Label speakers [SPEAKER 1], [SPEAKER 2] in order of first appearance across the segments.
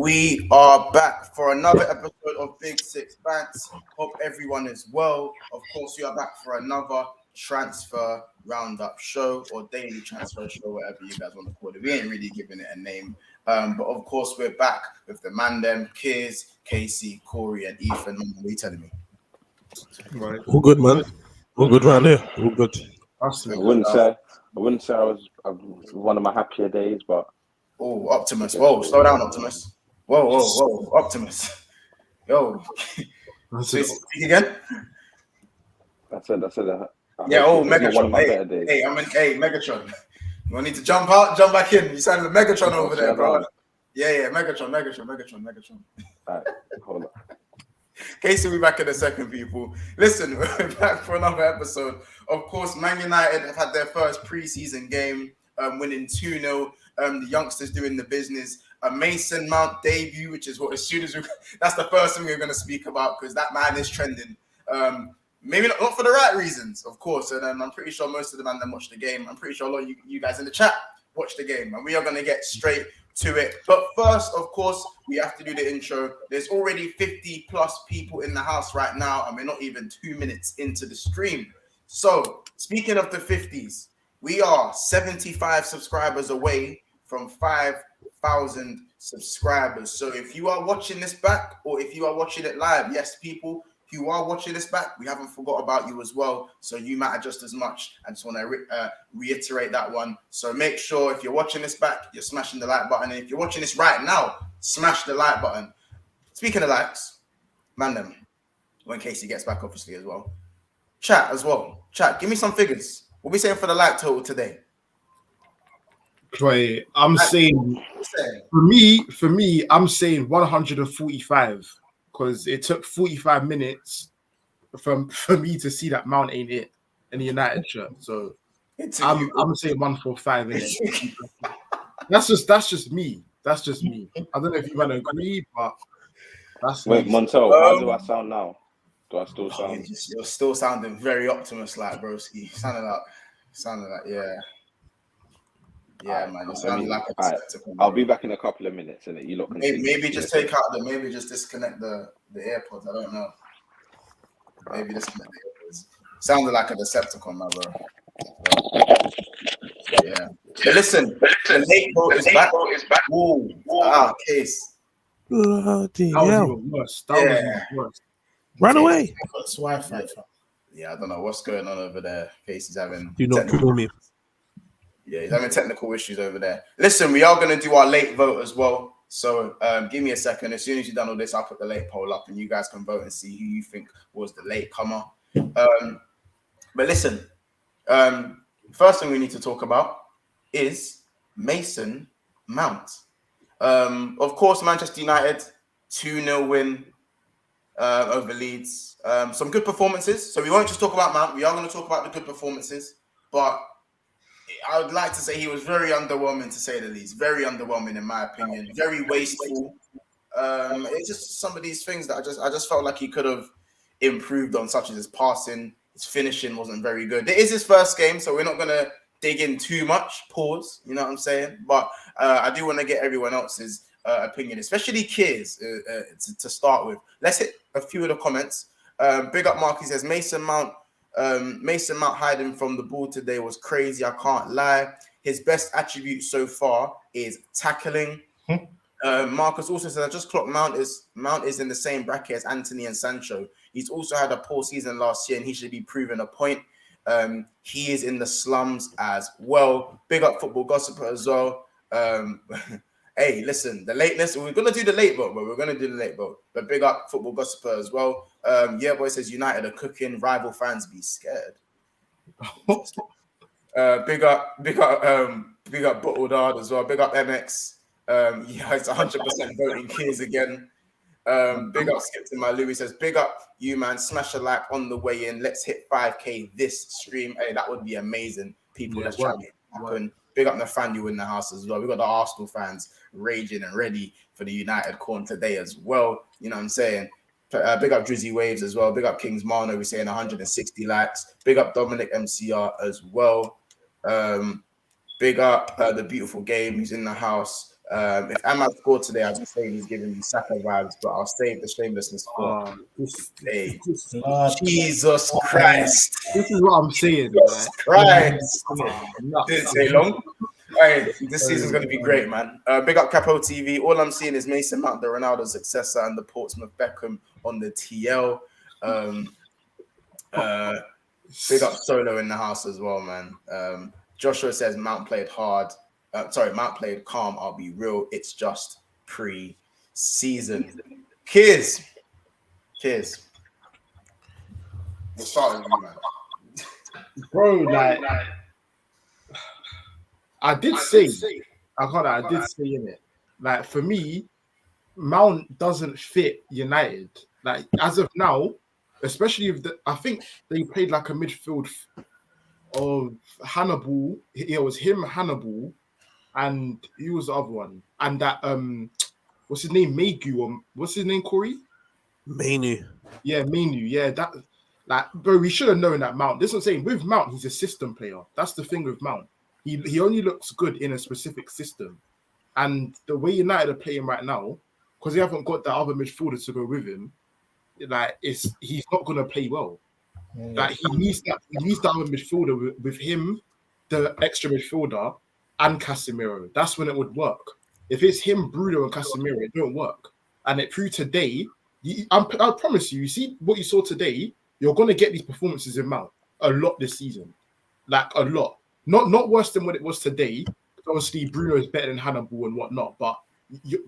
[SPEAKER 1] We are back for another episode of Big Six Bants. Hope everyone is well. Of course, we are back for another transfer roundup show or daily transfer show, whatever you guys want to call it. We ain't really giving it a name. But of course, we're back with the man them, Kiz, Casey, Corey, and Ethan. What are you telling me?
[SPEAKER 2] Right.
[SPEAKER 3] All good, man. All good round here. All good.
[SPEAKER 2] I
[SPEAKER 4] wouldn't say I was one of my happier days, but
[SPEAKER 1] Optimus. Whoa, slow down, Optimus. Whoa, Optimus. Yo, speak again.
[SPEAKER 4] I said.
[SPEAKER 1] Yeah, Megatron.
[SPEAKER 4] One of my better days.
[SPEAKER 1] Hey, Megatron. You want need to jump out, jump back in. You sound like Megatron over there, bro. Yeah, Megatron.
[SPEAKER 4] All right, hold on.
[SPEAKER 1] Casey will be back in a second, people. Listen, we're back for another episode. Of course, Man United have had their first preseason game, winning 2-0. The youngsters doing the business. A Mason Mount debut, which is what that's the first thing we're going to speak about because that man is trending. Maybe not for the right reasons, of course. And I'm pretty sure most of the man that watched the game, I'm pretty sure a lot of you guys in the chat watched the game. And we are going to get straight to it. But first, of course, we have to do the intro. There's already 50 plus people in the house right now, and we're not even 2 minutes into the stream. So speaking of the 50s, we are 75 subscribers away from 5,000 subscribers. So if you are watching this back or if you are watching it live, yes, people, if you are watching this back, we haven't forgot about you as well. So you matter just as much. I just want to reiterate that one. So make sure if you're watching this back, you're smashing the like button. And if you're watching this right now, smash the like button. Speaking of likes, man them, when Casey gets back, obviously, as well. Chat as well. Chat, give me some figures. What are we saying for the like total today?
[SPEAKER 2] Wait, I'm saying for me, I'm saying 145 because it took 45 minutes for me to see that Mount ain't it in the United shirt. So I'm saying 145 in it. That's just me. I don't know if you want to agree, but that's
[SPEAKER 4] Wait, Montel, how do I sound now? Do I still sound?
[SPEAKER 1] You're still sounding very Optimus like, broski. Sounding like yeah. Yeah, man. It sounded like a spectacle.
[SPEAKER 4] I'll be back in a couple of minutes, and you look.
[SPEAKER 1] Maybe just take out maybe just disconnect the AirPods. I don't know. Maybe disconnect the AirPods. Sounded like a Decepticon, my bro. Yeah. But listen, the late vote is back. Ooh, Case.
[SPEAKER 3] Bloody
[SPEAKER 2] that
[SPEAKER 3] hell.
[SPEAKER 2] was worse.
[SPEAKER 3] Run away.
[SPEAKER 1] It's Wi-Fi. Yeah, I don't know what's going on over there. Case is having.
[SPEAKER 3] Do not kill me.
[SPEAKER 1] Yeah, he's having technical issues over there. Listen, we are going to do our late vote as well. So give me a second. As soon as you've done all this, I'll put the late poll up and you guys can vote and see who you think was the late comer. But listen, first thing we need to talk about is Mason Mount. Of course, Manchester United, 2-0 win over Leeds. Some good performances. So we won't just talk about Mount. We are going to talk about the good performances. But I would like to say he was very underwhelming, to say the least. Very underwhelming, in my opinion. Very wasteful. It's just some of these things that I just felt like he could have improved on, such as his passing. His finishing wasn't very good. It is his first game, so we're not going to dig in too much. Pause. You know what I'm saying? But I do want to get everyone else's opinion, especially Kiers, to start with. Let's hit a few of the comments. Big up Mark. He says, Mason Mount hiding from the ball today was crazy. I can't lie. His best attribute so far is tackling. Marcus also says, I just clocked Mount is in the same bracket as Anthony and Sancho. He's also had a poor season last year and he should be proving a point. He is in the slums as well. Big up Football Gossiper as well. Hey, listen, the lateness, we're going to do the late vote, but big up Football Gossiper as well. Yeah, boy says United are cooking, rival fans be scared. Big up Bottled Hard as well. Big up MX. Yeah, it's 100% voting Kids again. Big up Skip to my Louis says, big up you, man. Smash a like on the way in. Let's hit 5K this stream. Hey, that would be amazing. People, let's try to make it happen. Big up Nathaniel in the house as well. We got the Arsenal fans raging and ready for the United corn today as well. You know what I'm saying? Big up Drizzy Waves as well. Big up Kings Mano. We're saying 160 likes. Big up Dominic MCR as well. Big up the beautiful game. He's in the house. If Ahmad scored today, I'd just say he's giving me Saka vibes, but I'll save the shamelessness for today. Jesus Christ.
[SPEAKER 2] This is what I'm saying.
[SPEAKER 1] Jesus Christ.
[SPEAKER 2] Nuts.
[SPEAKER 1] Didn't take long. All right, this season's going to be great, man. Big up Capo TV. All I'm seeing is Mason Mount, the Ronaldo successor, and the Portsmouth Beckham on the TL. Big up Solo in the house as well, man. Joshua says Mount played hard. Mount played calm. I'll be real. It's just pre-season. Kids. We'll start with you, man.
[SPEAKER 2] Bro, like I did say in it. Like for me, Mount doesn't fit United. Like as of now, especially if I think they played like a midfield of Hannibal. It was him, Hannibal, and who was the other one? And that what's his name? Megu, or what's his name? Corey?
[SPEAKER 3] Mainu.
[SPEAKER 2] Yeah, Mainu. Yeah, that. Like, bro, we should have known that Mount. This is what I'm saying. With Mount, he's a system player. That's the thing with Mount. He only looks good in a specific system. And the way United are playing right now, because they haven't got that other midfielder to go with him, like he's not gonna play well. Like he needs that other midfielder with him, the extra midfielder, and Casemiro. That's when it would work. If it's him, Bruno, and Casemiro, it don't work. And it proved today. I promise you. You see what you saw today. You're going to get these performances in Mount a lot this season. Like, a lot. Not worse than what it was today. Obviously, Bruno is better than Hannibal and whatnot, but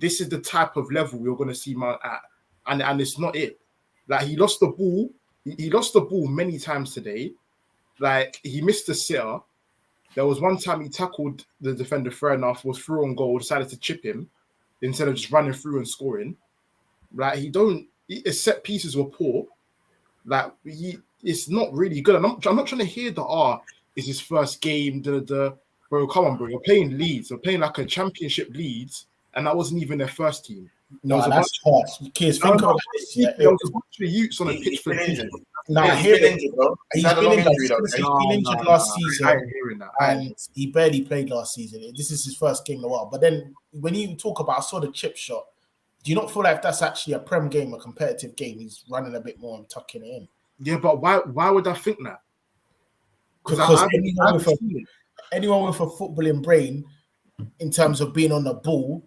[SPEAKER 2] this is the type of level you're going to see Mount at. And it's not it. Like, he lost the ball. He lost the ball many times today. Like, he missed the sitter. There was one time he tackled the defender, fair enough, was through on goal, decided to chip him instead of just running through and scoring. Like, his set pieces were poor. Like it's not really good. I'm not trying to hear it's his first game. Bro, come on, bro. You're playing Leeds. You're playing like a championship Leeds, and that wasn't even their first team.
[SPEAKER 5] No, that's hard. Kids, think about this.
[SPEAKER 2] There was a bunch of youths on the pitch for
[SPEAKER 1] injured.
[SPEAKER 5] He's been injured last season, and he barely played last season. This is his first game in a while. But then when you talk about, I saw the chip shot. Do you not feel like that's actually a Prem game, a competitive game? He's running a bit more and tucking it in.
[SPEAKER 2] Yeah, but why would I think that?
[SPEAKER 5] Because anyone with a footballing brain, in terms of being on the ball,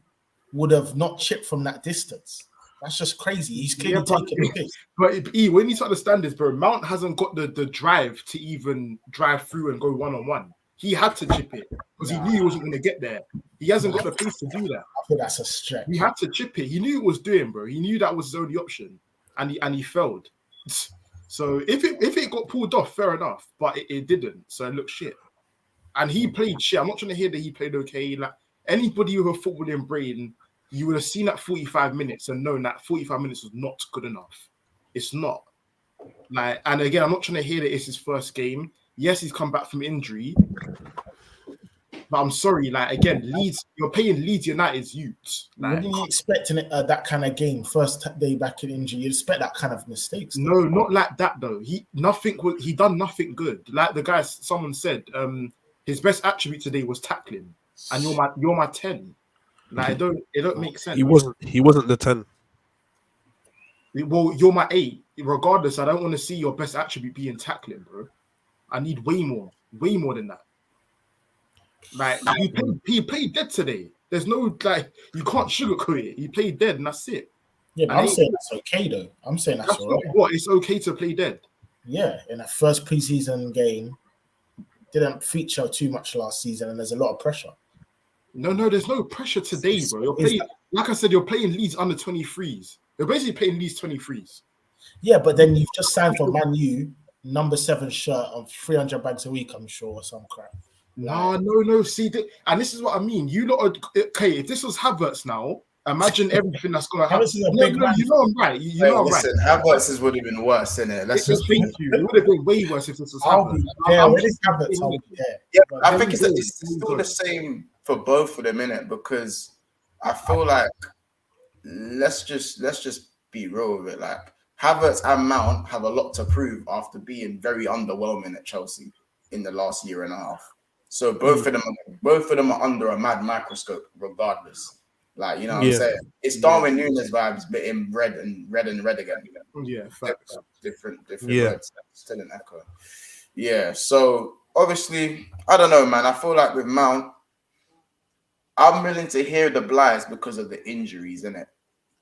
[SPEAKER 5] would have not chipped from that distance. That's just crazy. He's clearly taking the piss.
[SPEAKER 2] But we need to understand this, bro. Mount hasn't got the drive to even drive through and go one-on-one. He had to chip it because he knew he wasn't going to get there. He hasn't got the pace to do that.
[SPEAKER 5] I think that's a stretch.
[SPEAKER 2] He had to chip it. He knew what he was doing, bro. He knew that was his only option, and he failed. So if it got pulled off, fair enough, but it didn't. So it looked shit. And he played shit. I'm not trying to hear that he played okay. Like anybody with a footballing brain, you would have seen that 45 minutes and known that 45 minutes was not good enough. It's not. Like, and again, I'm not trying to hear that it's his first game. Yes, he's come back from injury. But I'm sorry, like again, Leeds, you're paying Leeds United's youths. Like,
[SPEAKER 5] what do you expect in that kind of game? First day back in injury, you expect that kind of mistakes.
[SPEAKER 2] No, not like that though. He done nothing good. Like the guy, someone said, his best attribute today was tackling, and you're my 10. Like it don't make sense.
[SPEAKER 3] He wasn't the 10.
[SPEAKER 2] Well, you're my 8. Regardless, I don't want to see your best attribute being tackling, bro. I need way more than that. Like he played dead today. There's no like you can't sugarcoat it. He played dead and that's it.
[SPEAKER 5] Yeah, but I'm saying that's okay though. I'm saying that's all right.
[SPEAKER 2] What? It's okay to play dead.
[SPEAKER 5] Yeah, in that first preseason game, didn't feature too much last season, and there's a lot of pressure.
[SPEAKER 2] No, there's no pressure today, bro. You're playing, like I said, you're playing Leeds under 23s. You're basically playing Leeds 23s.
[SPEAKER 5] Yeah, but then you've just signed for Man U, number 7 shirt on 300 bags a week, I'm sure, or some crap.
[SPEAKER 2] No. See, and this is what I mean. You lot are okay. If this was Havertz now, imagine everything that's going to happen. You know I'm right. You know I'm right.
[SPEAKER 1] Havertz would have been worse, innit? Let's just
[SPEAKER 2] think you. It would have been way worse if this was Havertz.
[SPEAKER 1] I think it's still the same for both of them, innit? Because I feel like let's just be real with it. Like Havertz and Mount have a lot to prove after being very underwhelming at Chelsea in the last year and a half. So both of them are under a mad microscope, regardless. Like, you know what I'm
[SPEAKER 3] Yeah.
[SPEAKER 1] saying? It's Darwin Nunes vibes, but in red again.
[SPEAKER 2] Yeah, facts.
[SPEAKER 1] Different
[SPEAKER 3] Yeah.
[SPEAKER 1] words. Still an echo. Yeah. So obviously, I don't know, man. I feel like with Mount, I'm willing to hear the blights because of the injuries, innit?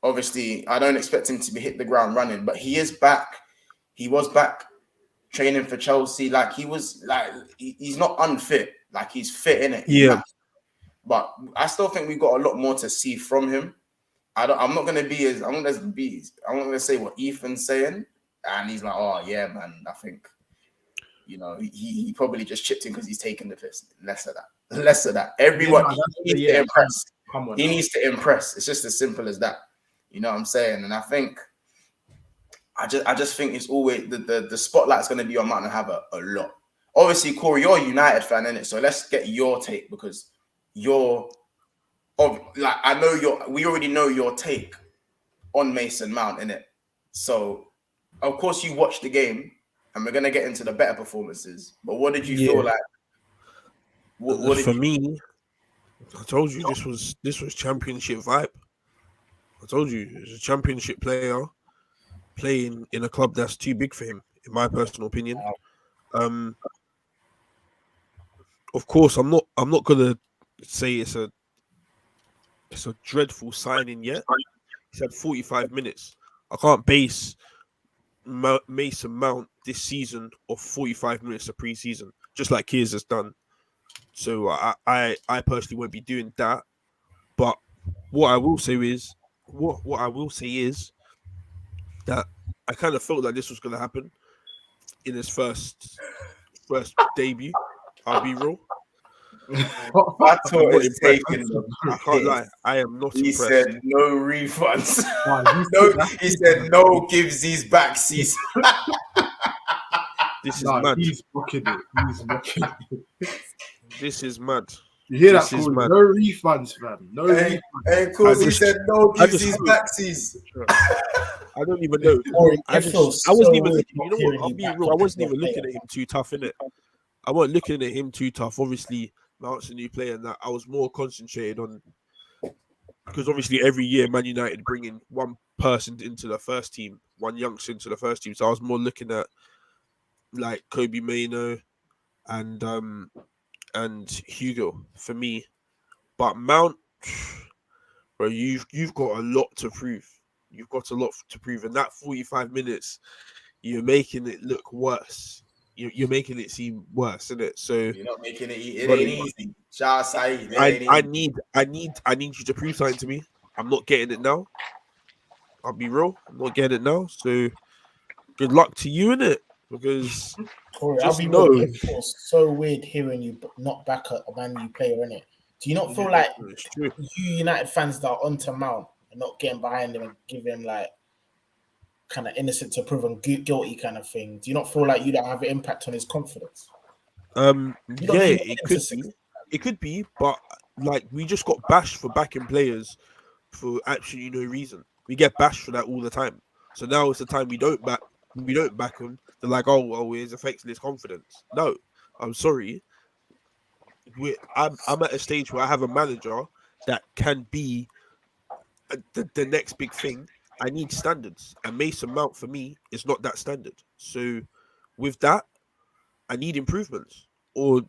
[SPEAKER 1] Obviously, I don't expect him to be hit the ground running, but he is back. He was back training for Chelsea. Like he's not unfit. Like he's fit in it.
[SPEAKER 3] Yeah.
[SPEAKER 1] But I still think we've got a lot more to see from him. I'm not gonna say what Ethan's saying, and he's like, oh yeah, man. I think, you know, he probably just chipped in because he's taking the piss. Less of that. Everyone he needs to impress.
[SPEAKER 2] Come on.
[SPEAKER 1] He needs to impress. It's just as simple as that. You know what I'm saying? And I think I just think it's always the spotlight's gonna be on Mount and have a lot. Obviously, Corey, you're a United fan, innit? So let's get your take because we already know your take on Mason Mount, innit? So of course you watched the game and we're gonna get into the better performances. But what did you feel like?
[SPEAKER 3] For me, I told you this was championship vibe. I told you he's a championship player playing in a club that's too big for him, in my personal opinion. Of course, I'm not gonna say it's a dreadful signing yet. He's had 45 minutes. I can't base Mason Mount this season off 45 minutes of preseason, just like Kears has done. So I personally won't be doing that. But what I will say is that I kind of felt like this was going to happen in his first debut. I'll be real.
[SPEAKER 1] I thought it's taken.
[SPEAKER 3] I can't lie. I am not
[SPEAKER 1] He
[SPEAKER 3] impressed.
[SPEAKER 1] said no refunds. He said no gives these back season.
[SPEAKER 3] This is mad.
[SPEAKER 2] He's booking it.
[SPEAKER 3] This is mad.
[SPEAKER 2] You hear
[SPEAKER 3] This
[SPEAKER 2] that?
[SPEAKER 3] is
[SPEAKER 2] Cool?
[SPEAKER 3] mad.
[SPEAKER 2] No refunds, fam. No refunds.
[SPEAKER 1] Hey, cool. He said no gives these back season.
[SPEAKER 3] I don't even know. I wasn't even looking. You know what? I'll be real. I wasn't even looking at him too tough, innit? I wasn't looking at him too tough. Obviously, Mount's a new player, and that I was more concentrated on because obviously every year Man United bring in one person into the first team, one youngster into the first team. So I was more looking at like Kobe Mainoo and Hugo for me. But Mount, bro, you've got a lot to prove. You've got a lot to prove, and that 45 minutes, you're making it look worse. You're making it seem worse, isn't it? So
[SPEAKER 1] you're not making it. It ain't easy.
[SPEAKER 3] I need you to prove something to me. I'm not getting it now. I'll be real. I'm not getting it now. So good luck to you, innit? Because
[SPEAKER 5] Corey,
[SPEAKER 3] just
[SPEAKER 5] I'll be
[SPEAKER 3] know.
[SPEAKER 5] real. It's so weird hearing you not back a Man U player, innit? Do you not feel like you United fans that are onto Mount and not getting behind him and giving him like kind of innocent to proven guilty kind of thing? Do you not feel like you don't have an impact on his confidence?
[SPEAKER 3] Yeah, it could be, but like we just got bashed for backing players for absolutely no reason. We get bashed for that all the time. So now it's the time we don't back them. They're like, oh well, it's affecting his confidence. No, I'm sorry. I'm at a stage where I have a manager that can be the next big thing. I need standards, and Mason Mount for me is not that standard. So with that, I need improvements, or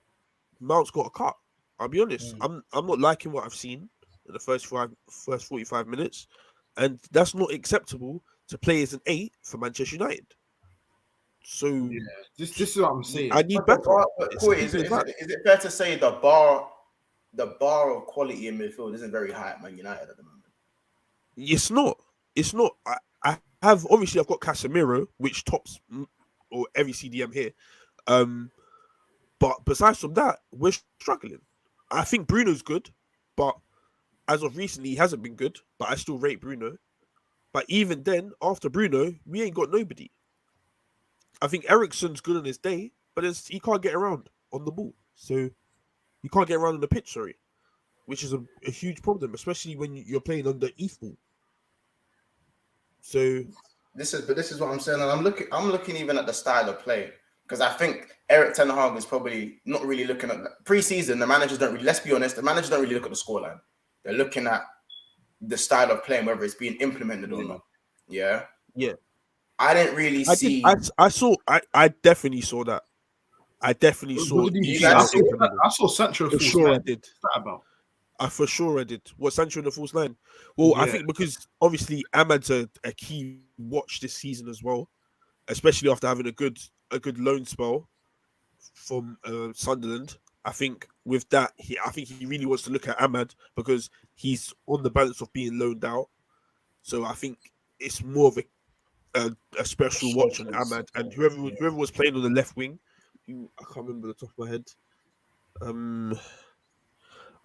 [SPEAKER 3] Mount's got a cut. I'll be honest. I'm not liking what I've seen in the first 45 minutes, and that's not acceptable to play as an 8 for Manchester United. So
[SPEAKER 2] yeah, this is what I'm saying.
[SPEAKER 3] I need better.
[SPEAKER 1] Is it fair to say the bar of quality in midfield isn't very high at Man United at the moment?
[SPEAKER 3] It's not. It's not. I've got Casemiro, which tops or every CDM here. But besides from that, we're struggling. I think Bruno's good, but as of recently, he hasn't been good. But I still rate Bruno. But even then, after Bruno, we ain't got nobody. I think Eriksen's good on his day, but he can't get around on the ball. So you can't get around on the pitch, which is a huge problem, especially when you're playing under Ethel. So
[SPEAKER 1] this is what I'm saying, and I'm looking even at the style of play because I think Erik ten Hag is probably not really looking at preseason. The managers don't really. Let's be honest, the managers don't really look at the scoreline. They're looking at the style of playing, whether it's being implemented or not. Yeah.
[SPEAKER 3] Yeah.
[SPEAKER 1] I didn't really see.
[SPEAKER 3] I definitely saw that. I definitely saw.
[SPEAKER 2] What did you
[SPEAKER 1] you
[SPEAKER 2] see?
[SPEAKER 1] guys saw-
[SPEAKER 2] I saw Sancho
[SPEAKER 3] For
[SPEAKER 2] false
[SPEAKER 3] sure, I
[SPEAKER 2] nine.
[SPEAKER 3] did.
[SPEAKER 2] What's that about?
[SPEAKER 3] For sure I did. What, Sancho in the false line? Well, I
[SPEAKER 2] Yeah.
[SPEAKER 3] think because obviously Ahmad's a key watch this season as well, especially after having a good loan spell from Sunderland. I think with that, I think he really wants to look at Ahmad because he's on the balance of being loaned out. So I think it's more of a special watch on Ahmad and whoever was playing on the left wing. I can't remember the top of my head. I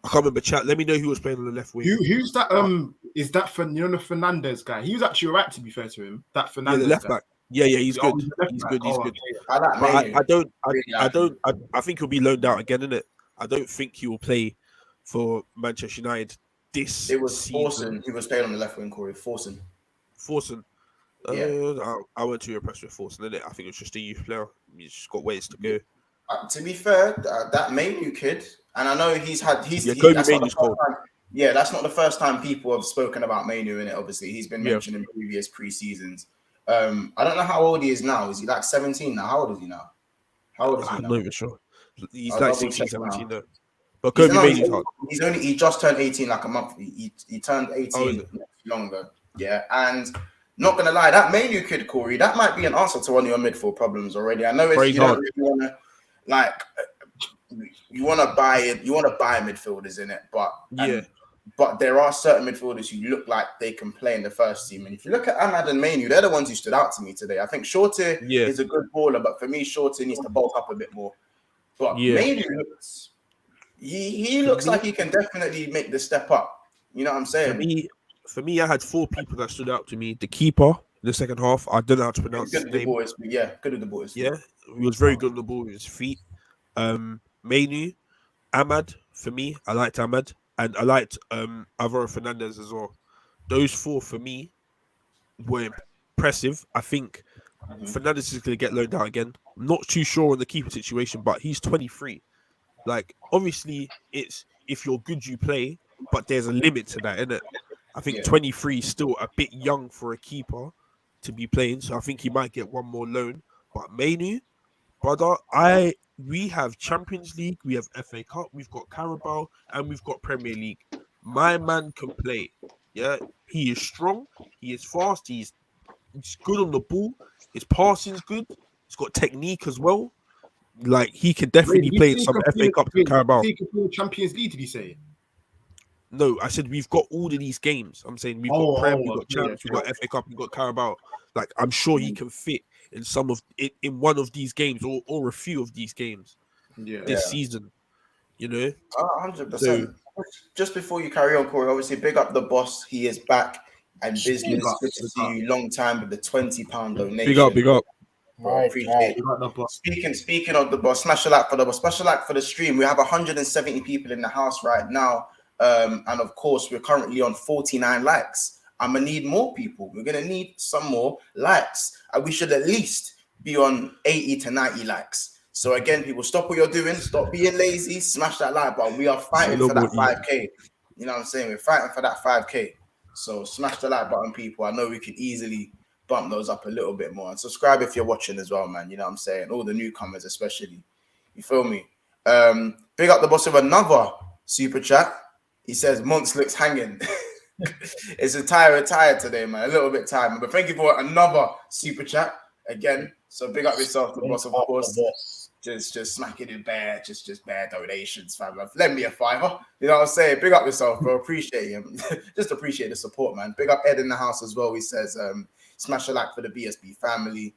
[SPEAKER 3] can't remember. Chat. Let me know who was playing on the left wing.
[SPEAKER 2] Who's that? Is that for the Fernandez guy? He was actually alright, to be fair to him. That
[SPEAKER 3] Yeah,
[SPEAKER 2] Fernandez
[SPEAKER 3] the left
[SPEAKER 2] guy.
[SPEAKER 3] back. Yeah, he's good.
[SPEAKER 2] he's the left
[SPEAKER 3] He's
[SPEAKER 2] back.
[SPEAKER 3] good. He's
[SPEAKER 2] Oh,
[SPEAKER 3] good.
[SPEAKER 2] okay.
[SPEAKER 1] I like
[SPEAKER 3] But
[SPEAKER 1] Manu.
[SPEAKER 3] I think he'll be loaned out again, innit? I don't think he will play for Manchester United this
[SPEAKER 1] It was
[SPEAKER 3] season.
[SPEAKER 1] Forson who was playing on the left wing, Corey. Forson.
[SPEAKER 3] Yeah. I weren't too impressed with Forson, innit? I think it's just a youth player. He's just got ways to go.
[SPEAKER 1] To be fair, that Manu kid, and I know he's
[SPEAKER 3] Kobe
[SPEAKER 1] that's not the
[SPEAKER 3] Manu's
[SPEAKER 1] first
[SPEAKER 3] cold.
[SPEAKER 1] time. Yeah, that's not the first time people have spoken about Manu in it. Obviously, he's been mentioned in previous pre-seasons. I don't know how old he is now. Is he like 17 now? How old is he now?
[SPEAKER 3] I'm not even sure. He's
[SPEAKER 1] I'll
[SPEAKER 3] like
[SPEAKER 1] double
[SPEAKER 3] 16,
[SPEAKER 1] check now.
[SPEAKER 3] 17 though. But Kobe Manu's hard.
[SPEAKER 1] He just turned 18 like a month. He turned 18 not long ago. Yeah, and not gonna lie, that Manu kid, Corey, that might be an answer to one of your midfield problems already. I know it's, you don't really want to like. You want to buy it. You want to buy midfielders in it, but there are certain midfielders who look like they can play in the first team. And if you look at Ahmad and Manu, they're the ones who stood out to me today. I think Shorty is a good baller, but for me, Shorty needs to bulk up a bit more. But Manu looks, he looks like he can definitely make the step up. You know what I'm saying?
[SPEAKER 3] For me, I had 4 people that stood out to me. The keeper in the second half, I don't know how to pronounce his name.
[SPEAKER 1] Good at the boys.
[SPEAKER 3] Yeah, he was very good on the ball with his feet. Manu, Ahmad, for me, I liked Ahmad, and I liked Alvaro Fernandez as well. Those 4 for me were impressive. I think Fernandez is going to get loaned out again. I'm not too sure on the keeper situation, but he's 23. Like, obviously, it's if you're good, you play, but there's a limit to that, isn't it? I think 23 is still a bit young for a keeper to be playing, so I think he might get one more loan. But Manu, brother, we have Champions League, we have FA Cup, we've got Carabao, and we've got Premier League. My man can play. Yeah, he is strong, he is fast, he's good on the ball, his passing's good, he's got technique as well. Like, he can definitely play in some FA Cup and Carabao.
[SPEAKER 2] He can play Champions League, did you say?
[SPEAKER 3] No, I said we've got all of these games. I'm saying we've got Prem, we've got Champions, we've got FA Cup, we've got Carabao. Like, I'm sure he can fit in in one of these games or a few of these games this season. You know,
[SPEAKER 1] 100%. So, just before you carry on, Corey, obviously big up the boss. He is back and business. Good to see you. Long time with the £20 donation.
[SPEAKER 3] Big up.
[SPEAKER 1] Right. Speaking of the boss, smash a like for the boss. Special like for the stream. We have 170 people in the house right now. And of course, we're currently on 49 likes. I'm gonna need more people. We're gonna need some more likes. We should at least be on 80 to 90 likes. So again, people, stop what you're doing. Stop being lazy. Smash that like button. We are fighting for that 5K. You know what I'm saying? We're fighting for that 5K. So smash the like button, people. I know we could easily bump those up a little bit more. And subscribe if you're watching as well, man. You know what I'm saying? All the newcomers, especially. You feel me? Big up the boss of another super chat. He says, Monts looks hanging. It's a tired today, man. A little bit tired. But thank you for another super chat again. So big up yourself, the boss, of course. Just smacking in bare, just bare donations, fam. Lend me a $5. You know what I'm saying? Big up yourself, bro. Appreciate you. Just appreciate the support, man. Big up Ed in the house as well. He says, smash a like for the BSB family.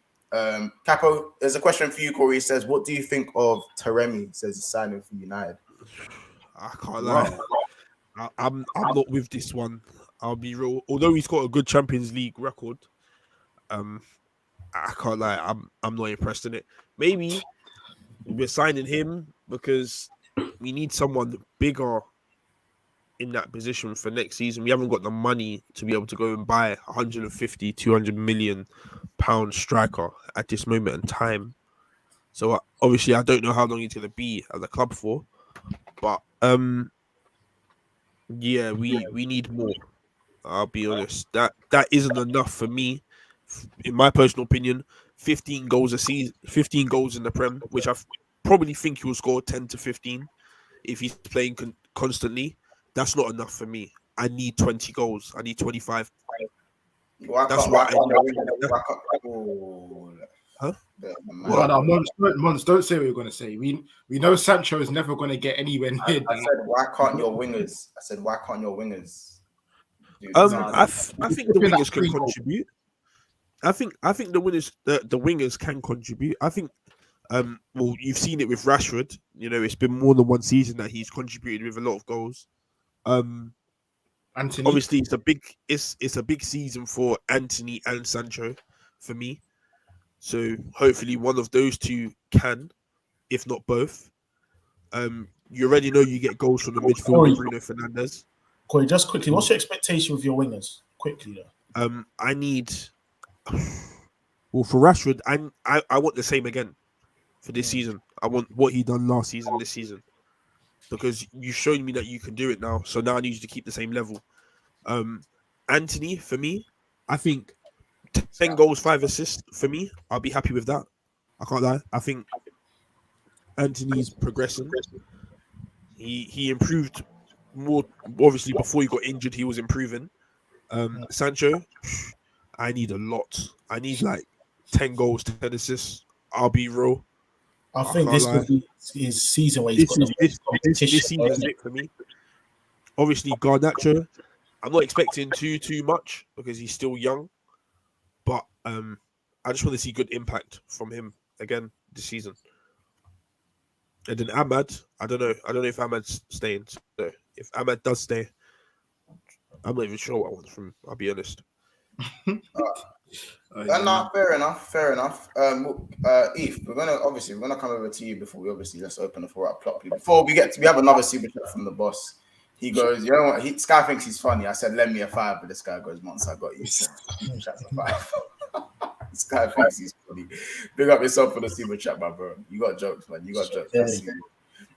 [SPEAKER 1] Capo, there's a question for you, Corey. He says, what do you think of Taremi? He says he's signing for United.
[SPEAKER 3] I can't lie. I'm not with this one. I'll be real. Although he's got a good Champions League record, I can't lie. I'm not impressed in it. Maybe we're signing him because we need someone bigger in that position for next season. We haven't got the money to be able to go and buy 150, 200 million pound striker at this moment in time. So obviously, I don't know how long he's going to be at the club for, but yeah, we need more. I'll be honest. That isn't enough for me, in my personal opinion. 15 goals a season, 15 goals in the Prem, which I probably think he will score 10 to 15 if he's playing constantly. That's not enough for me. I need 20 goals. I need 25. That's what I need. Huh?
[SPEAKER 2] Mons, don't say what you're going to say. We know Sancho is never going to get anywhere near.
[SPEAKER 1] I said, why can't your wingers?
[SPEAKER 3] I think the wingers can contribute. I think the wingers can contribute. I think well, you've seen it with Rashford. You know, it's been more than one season that he's contributed with a lot of goals.
[SPEAKER 2] Anthony,
[SPEAKER 3] obviously it's a big season for Anthony and Sancho for me. So hopefully one of those two can, if not both. You already know you get goals from the midfield with Bruno Fernandes.
[SPEAKER 5] Corey, just quickly, what's your expectation with your wingers? Quickly, though.
[SPEAKER 3] I need. Well, for Rashford, I want the same again for this season. I want what he done last season, this season, because you've shown me that you can do it now. So now I need you to keep the same level. Anthony, for me, I think 10 goals, 5 assists for me. I'll be happy with that. I can't lie. I think Anthony's progressing. He improved more. Obviously, before he got injured, he was improving. Sancho, I need a lot. I need like 10 goals, 10 assists. I'll be real.
[SPEAKER 5] I think this will be his season where he's got
[SPEAKER 3] this season is it for me. Obviously, Garnacho, I'm not expecting too much because he's still young, but I just want to see good impact from him again this season. And then Ahmad, I don't know if Ahmad's staying. So if Ahmad does stay, I'm not even sure what I want from him. I'll be honest.
[SPEAKER 1] No, fair enough. Eve, we're gonna come over to you before we let's open the floor up properly. Before we have another super chat from the boss. He goes, you know what? Sky thinks he's funny. I said, lend me a 5, but this guy goes, Months, I got you. Chat's a 5. Sky thinks he's funny. Big up yourself for the super chat, my bro. You got jokes, man. You got jokes.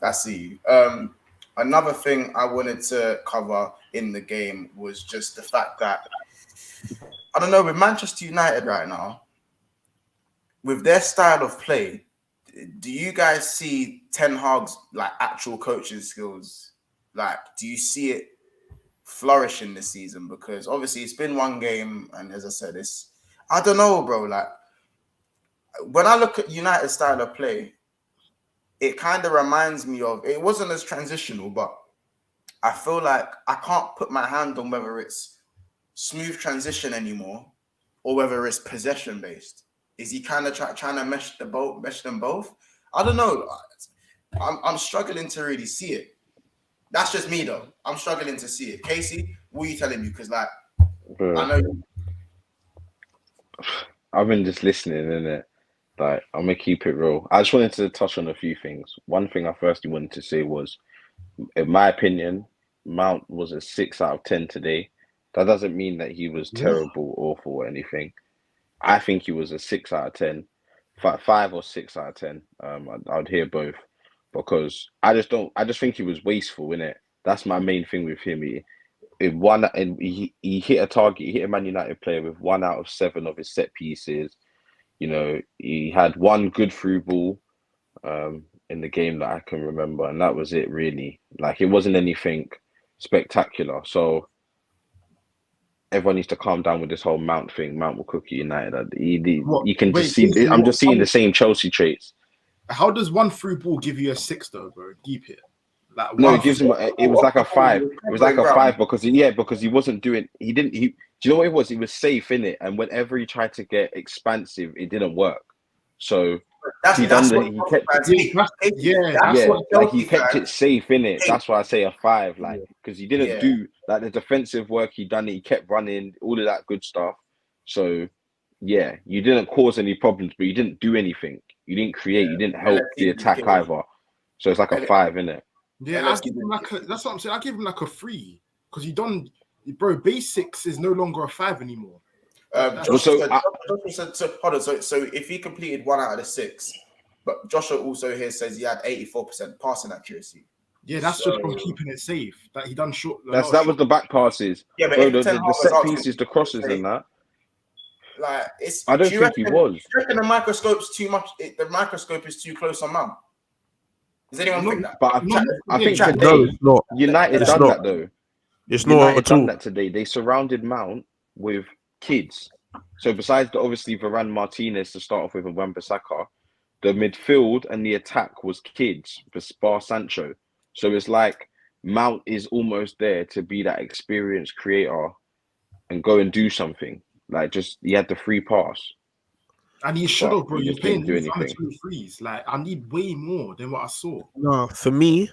[SPEAKER 1] I see you. Another thing I wanted to cover in the game was just the fact that I don't know, with Manchester United right now, with their style of play, do you guys see Ten Hag's like actual coaching skills? Like, do you see it flourishing this season? Because obviously it's been one game, and as I said, I don't know, bro. Like, when I look at United's style of play, it kind of reminds me of, it wasn't as transitional, but I feel like I can't put my hand on whether it's smooth transition anymore or whether it's possession based. Is he kind of trying to mesh them both? I don't know. I'm struggling to really see it. That's just me though. I'm struggling to see it. Casey, what are you telling me? Because like, I know
[SPEAKER 4] I've been just listening, innit? Like, I'm gonna keep it real. I just wanted to touch on a few things. One thing I firstly wanted to say was, in my opinion, Mount was a 6 out of 10 today. That doesn't mean that he was terrible, awful, or anything. I think he was a 6 out of 10, 5 or 6 out of 10. I'd hear both, because I just think he was wasteful, innit? That's my main thing with him. He hit a target. He hit a Man United player with 1 out of 7 of his set pieces. You know, he had one good through ball in the game that I can remember, and that was it, really. Like, it wasn't anything spectacular. So everyone needs to calm down with this whole Mount thing. Mount will cook United. You can just see. I'm just seeing the same Chelsea traits.
[SPEAKER 2] How does one through ball give you a 6 though, bro? Deep it. Like,
[SPEAKER 4] no, it gives him. It was like a 5. It was like a 5 because he wasn't doing. He didn't. Do you know what it was? He was safe in it, and whenever he tried to get expansive, it didn't work. So he kept it safe in it. That's why I say a 5, like, because he didn't do like the defensive work. He done it. He kept running, all of that good stuff. So yeah, you didn't cause any problems, but you didn't do anything. You didn't create. You didn't help the attack either. So it's like a 5, innit?
[SPEAKER 2] Yeah, I give him that's what I'm saying. I give him like a 3 because you done, bro. Basics is no longer a 5 anymore.
[SPEAKER 1] So if he completed 1 out of the 6, but Joshua also here says he had 84% passing accuracy.
[SPEAKER 2] Yeah, that's just from keeping it safe. That he done short.
[SPEAKER 4] That was the back passes.
[SPEAKER 1] Yeah, but
[SPEAKER 4] Bro,
[SPEAKER 1] if Ten
[SPEAKER 4] the
[SPEAKER 1] Hag
[SPEAKER 4] set
[SPEAKER 1] was
[SPEAKER 4] pieces, the crosses and that.
[SPEAKER 1] Like it's.
[SPEAKER 4] I don't think he was.
[SPEAKER 1] Do you reckon the microscope's too much? The microscope is too close on Mount. Does anyone think that?
[SPEAKER 4] But I think
[SPEAKER 3] No,
[SPEAKER 4] today
[SPEAKER 3] it's not.
[SPEAKER 4] United
[SPEAKER 3] It's
[SPEAKER 4] done
[SPEAKER 3] not.
[SPEAKER 4] that though.
[SPEAKER 3] It's not
[SPEAKER 4] United
[SPEAKER 3] at all.
[SPEAKER 4] done that today. They surrounded Mount with kids. So besides obviously Varane, Martinez to start off with and Wan-Bissaka, the midfield and the attack was kids for Bar Sancho. So it's like Mount is almost there to be that experienced creator and go and do something. Like just he had the free pass.
[SPEAKER 2] And he should have, bro.
[SPEAKER 4] He
[SPEAKER 2] You're
[SPEAKER 4] just
[SPEAKER 2] playing
[SPEAKER 4] didn't do
[SPEAKER 2] these under
[SPEAKER 4] anything.
[SPEAKER 2] 23s. Like, I need way more than what I saw.
[SPEAKER 3] No, for me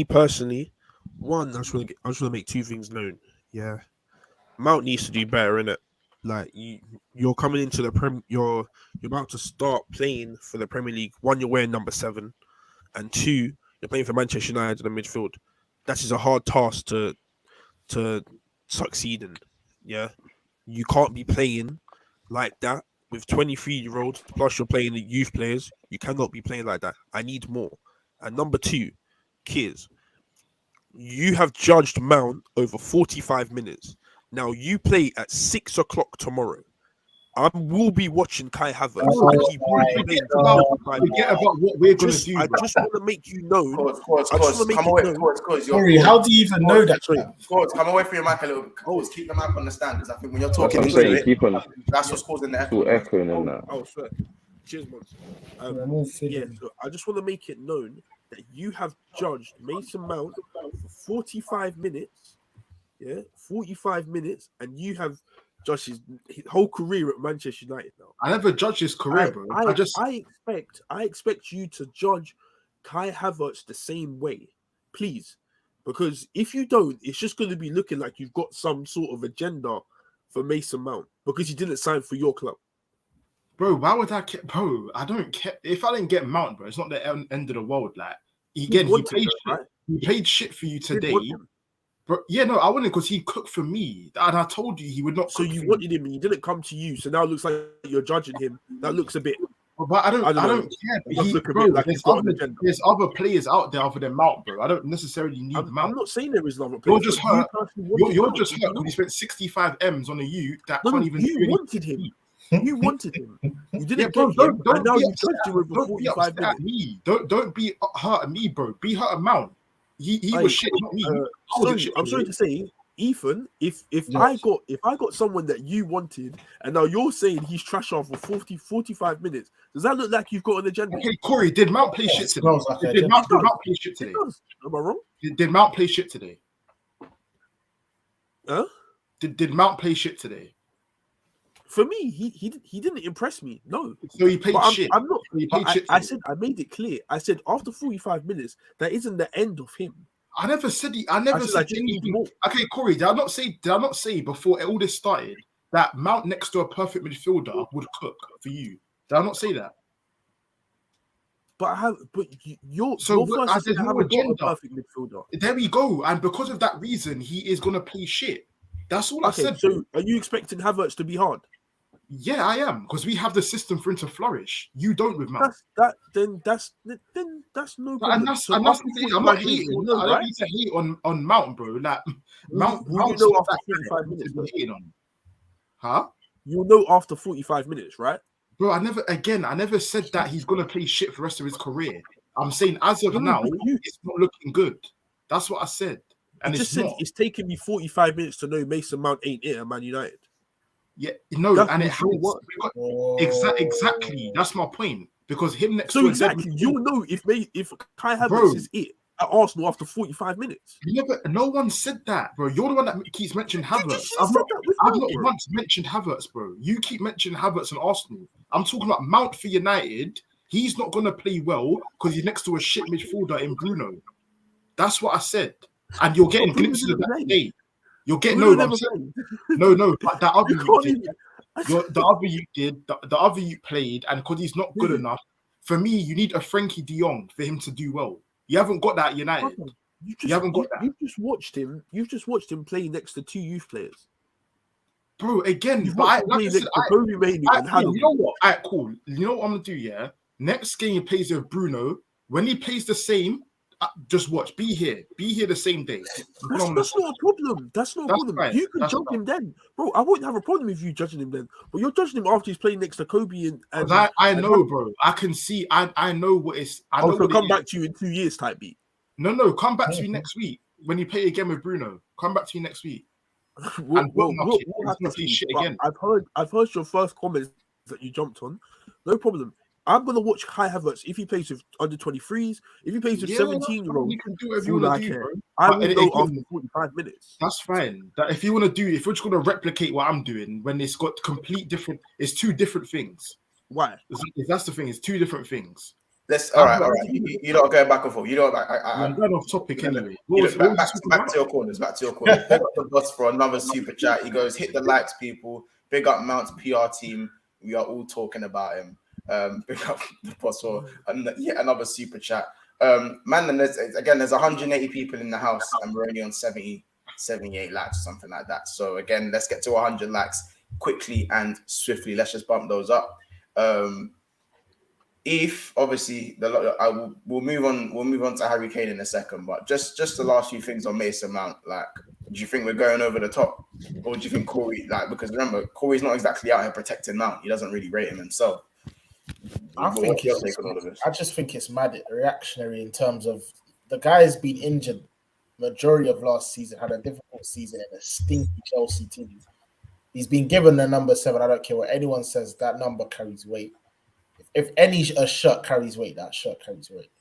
[SPEAKER 3] personally, one, I just want to make two things known. Yeah, Mount needs to do better, innit? Like you're coming into the you're about to start playing for the Premier League. One, you're wearing number 7, and 2, you're playing for Manchester United in the midfield. That is a hard task to succeed in. Yeah, you can't be playing like that with 23-year-olds. Plus, you're playing the youth players. You cannot be playing like that. I need more. And number 2, kids. You have judged Mount over 45 minutes. Now you play at 6 o'clock tomorrow. I will be watching Kai Havertz. And he will be
[SPEAKER 2] Forget about what we're going to do.
[SPEAKER 3] I just want to make you know.
[SPEAKER 1] Come away.
[SPEAKER 5] Sorry, how do you even know that?
[SPEAKER 1] Come away from your mic a little bit. Keep the mic on the stand because I think when you're talking
[SPEAKER 4] That's what I'm saying, keep on
[SPEAKER 1] that's what's causing the
[SPEAKER 4] still
[SPEAKER 1] echo.
[SPEAKER 4] echoing and that.
[SPEAKER 3] Oh, fair. Cheers, man. So I just want to make it known that you have judged Mason Mount for 45 minutes. Yeah, 45 minutes, and you have judged his whole career at Manchester United now.
[SPEAKER 2] I never judged his career, bro.
[SPEAKER 3] I expect you to judge Kai Havertz the same way, please. Because if you don't, it's just going to be looking like you've got some sort of agenda for Mason Mount because he didn't sign for your club.
[SPEAKER 2] Bro, why would I care? Bro, I don't care. If I didn't get Mount, bro, it's not the end of the world. Like, he played shit. Right? He played shit for you today. But yeah, no, I wouldn't because he cooked for me. And I told you he would not.
[SPEAKER 3] So you wanted him and he didn't come to you. So now it looks like you're judging him. That looks a bit.
[SPEAKER 2] But I don't care. There's other players out there other than Mount, bro. I don't necessarily need Mount.
[SPEAKER 3] I'm not saying there is another player.
[SPEAKER 2] You're just hurt. You're just hurt because you spent 65 M's on a youth that can't even.
[SPEAKER 3] You wanted him. You wanted him. You didn't get him. And now you judged him with 45 minutes.
[SPEAKER 2] Me. Don't be hurt at me, bro. Be hurt at Mount. He was shit, not me.
[SPEAKER 3] I'm sorry to say, Ethan, if I got someone that you wanted and now you're saying he's trash off for 45 minutes, does that look like you've got an agenda?
[SPEAKER 2] Okay, Corey, did Mount play shit today? Did Mount play shit today?
[SPEAKER 3] Am I wrong?
[SPEAKER 2] Did Mount play shit today?
[SPEAKER 3] Huh?
[SPEAKER 2] Did Mount play shit today?
[SPEAKER 3] For me, he didn't impress me. No.
[SPEAKER 2] So he played shit.
[SPEAKER 3] I'm not. I said I made it clear. I said after 45 minutes, that isn't the end of him.
[SPEAKER 2] I never said anything. Okay, Corey, did I not say before all this started that Mount next to a perfect midfielder would cook for you? Did I not say that?
[SPEAKER 3] You're
[SPEAKER 2] so
[SPEAKER 3] first
[SPEAKER 2] I said
[SPEAKER 3] have a perfect midfielder.
[SPEAKER 2] There we go. And because of that reason, he is gonna play shit. That's all I said.
[SPEAKER 3] So are you expecting Havertz to be hard?
[SPEAKER 2] Yeah, I am, because we have the system for him to flourish. You don't with Mount.
[SPEAKER 3] That's no problem.
[SPEAKER 2] And that's the thing. I'm not hating. I don't need to hate on Mount, bro. Like Mount,
[SPEAKER 3] you know after 45 minutes,
[SPEAKER 2] huh?
[SPEAKER 3] You'll know after 45 minutes, right?
[SPEAKER 2] Bro, I never said that he's gonna play shit for the rest of his career. I'm saying as of now, it's not looking good. That's what I said. And
[SPEAKER 3] I just said it's taken me 45 minutes to know Mason Mount ain't it at Man United.
[SPEAKER 2] Yeah, no, and it has. Exactly. That's my point. Because him next to
[SPEAKER 3] exactly, you'll know if Kai Havertz is it at Arsenal after 45 minutes.
[SPEAKER 2] No one said that, bro. You're the one that keeps mentioning Havertz. I've not once mentioned Havertz, bro. You keep mentioning Havertz and Arsenal. I'm talking about Mount for United. He's not gonna play well because he's next to a shit midfielder in Bruno. That's what I said. And you're getting glimpses of that today. You're getting no. But that other you did. The other you played, and because he's not good enough, for me, you need a Frankie De Jong for him to do well. You haven't got that at United. You haven't got that.
[SPEAKER 3] You've just watched him. You've just watched him play next to 2 youth players.
[SPEAKER 2] Bro, again, you know what? All right, cool. You know what I'm gonna do? Yeah, next game he plays with Bruno. When he plays the same, just watch. Be here the same day.
[SPEAKER 3] That's not a problem. That's not a problem.
[SPEAKER 2] Fine.
[SPEAKER 3] You can judge him then, bro. I wouldn't have a problem with you judging him then. But you're judging him after he's playing next to Kobe and
[SPEAKER 2] I know, bro. I can see. I know what it's. I know.
[SPEAKER 3] So come back to you in 2 years, type beat.
[SPEAKER 2] No. Come back to me next week when you play again with Bruno. Come back to you next week.
[SPEAKER 3] We'll have to see. Shit again. I've heard your first comments that you jumped on. No problem. I'm gonna watch Kai Havertz if he plays with under 23s. If he plays with 17-year-olds,
[SPEAKER 2] you can do whatever you want to do, bro.
[SPEAKER 3] I will know after 45 minutes.
[SPEAKER 2] That's fine. If you want to do, if we're just gonna replicate what I'm doing, when it's got complete different, it's two different things.
[SPEAKER 3] Why?
[SPEAKER 2] That's the thing. It's two different things.
[SPEAKER 1] All right. You don't go back and forth. You don't.
[SPEAKER 2] I'm going off topic anyway.
[SPEAKER 1] Back to your corners. Big up the boss for another super chat. He goes, hit the likes, people. Big up Mount's PR team. We are all talking about him. Big up the boss for yet another super chat. Man, there's 180 people in the house, and we're only on 78 likes or something like that. So again, let's get to 100 likes quickly and swiftly. Let's just bump those up. If obviously we'll move on to Harry Kane in a second, but just the last few things on Mason Mount. Like, do you think we're going over the top, or do you think Corey? Like, because remember, Corey's not exactly out here protecting Mount. He doesn't really rate him himself.
[SPEAKER 5] I just think it's mad reactionary in terms of the guy's been injured majority of last season, had a difficult season in a stinky Chelsea team. He's been given the number 7. I don't care what anyone says, that number carries weight. If a shirt carries weight, that shirt carries weight.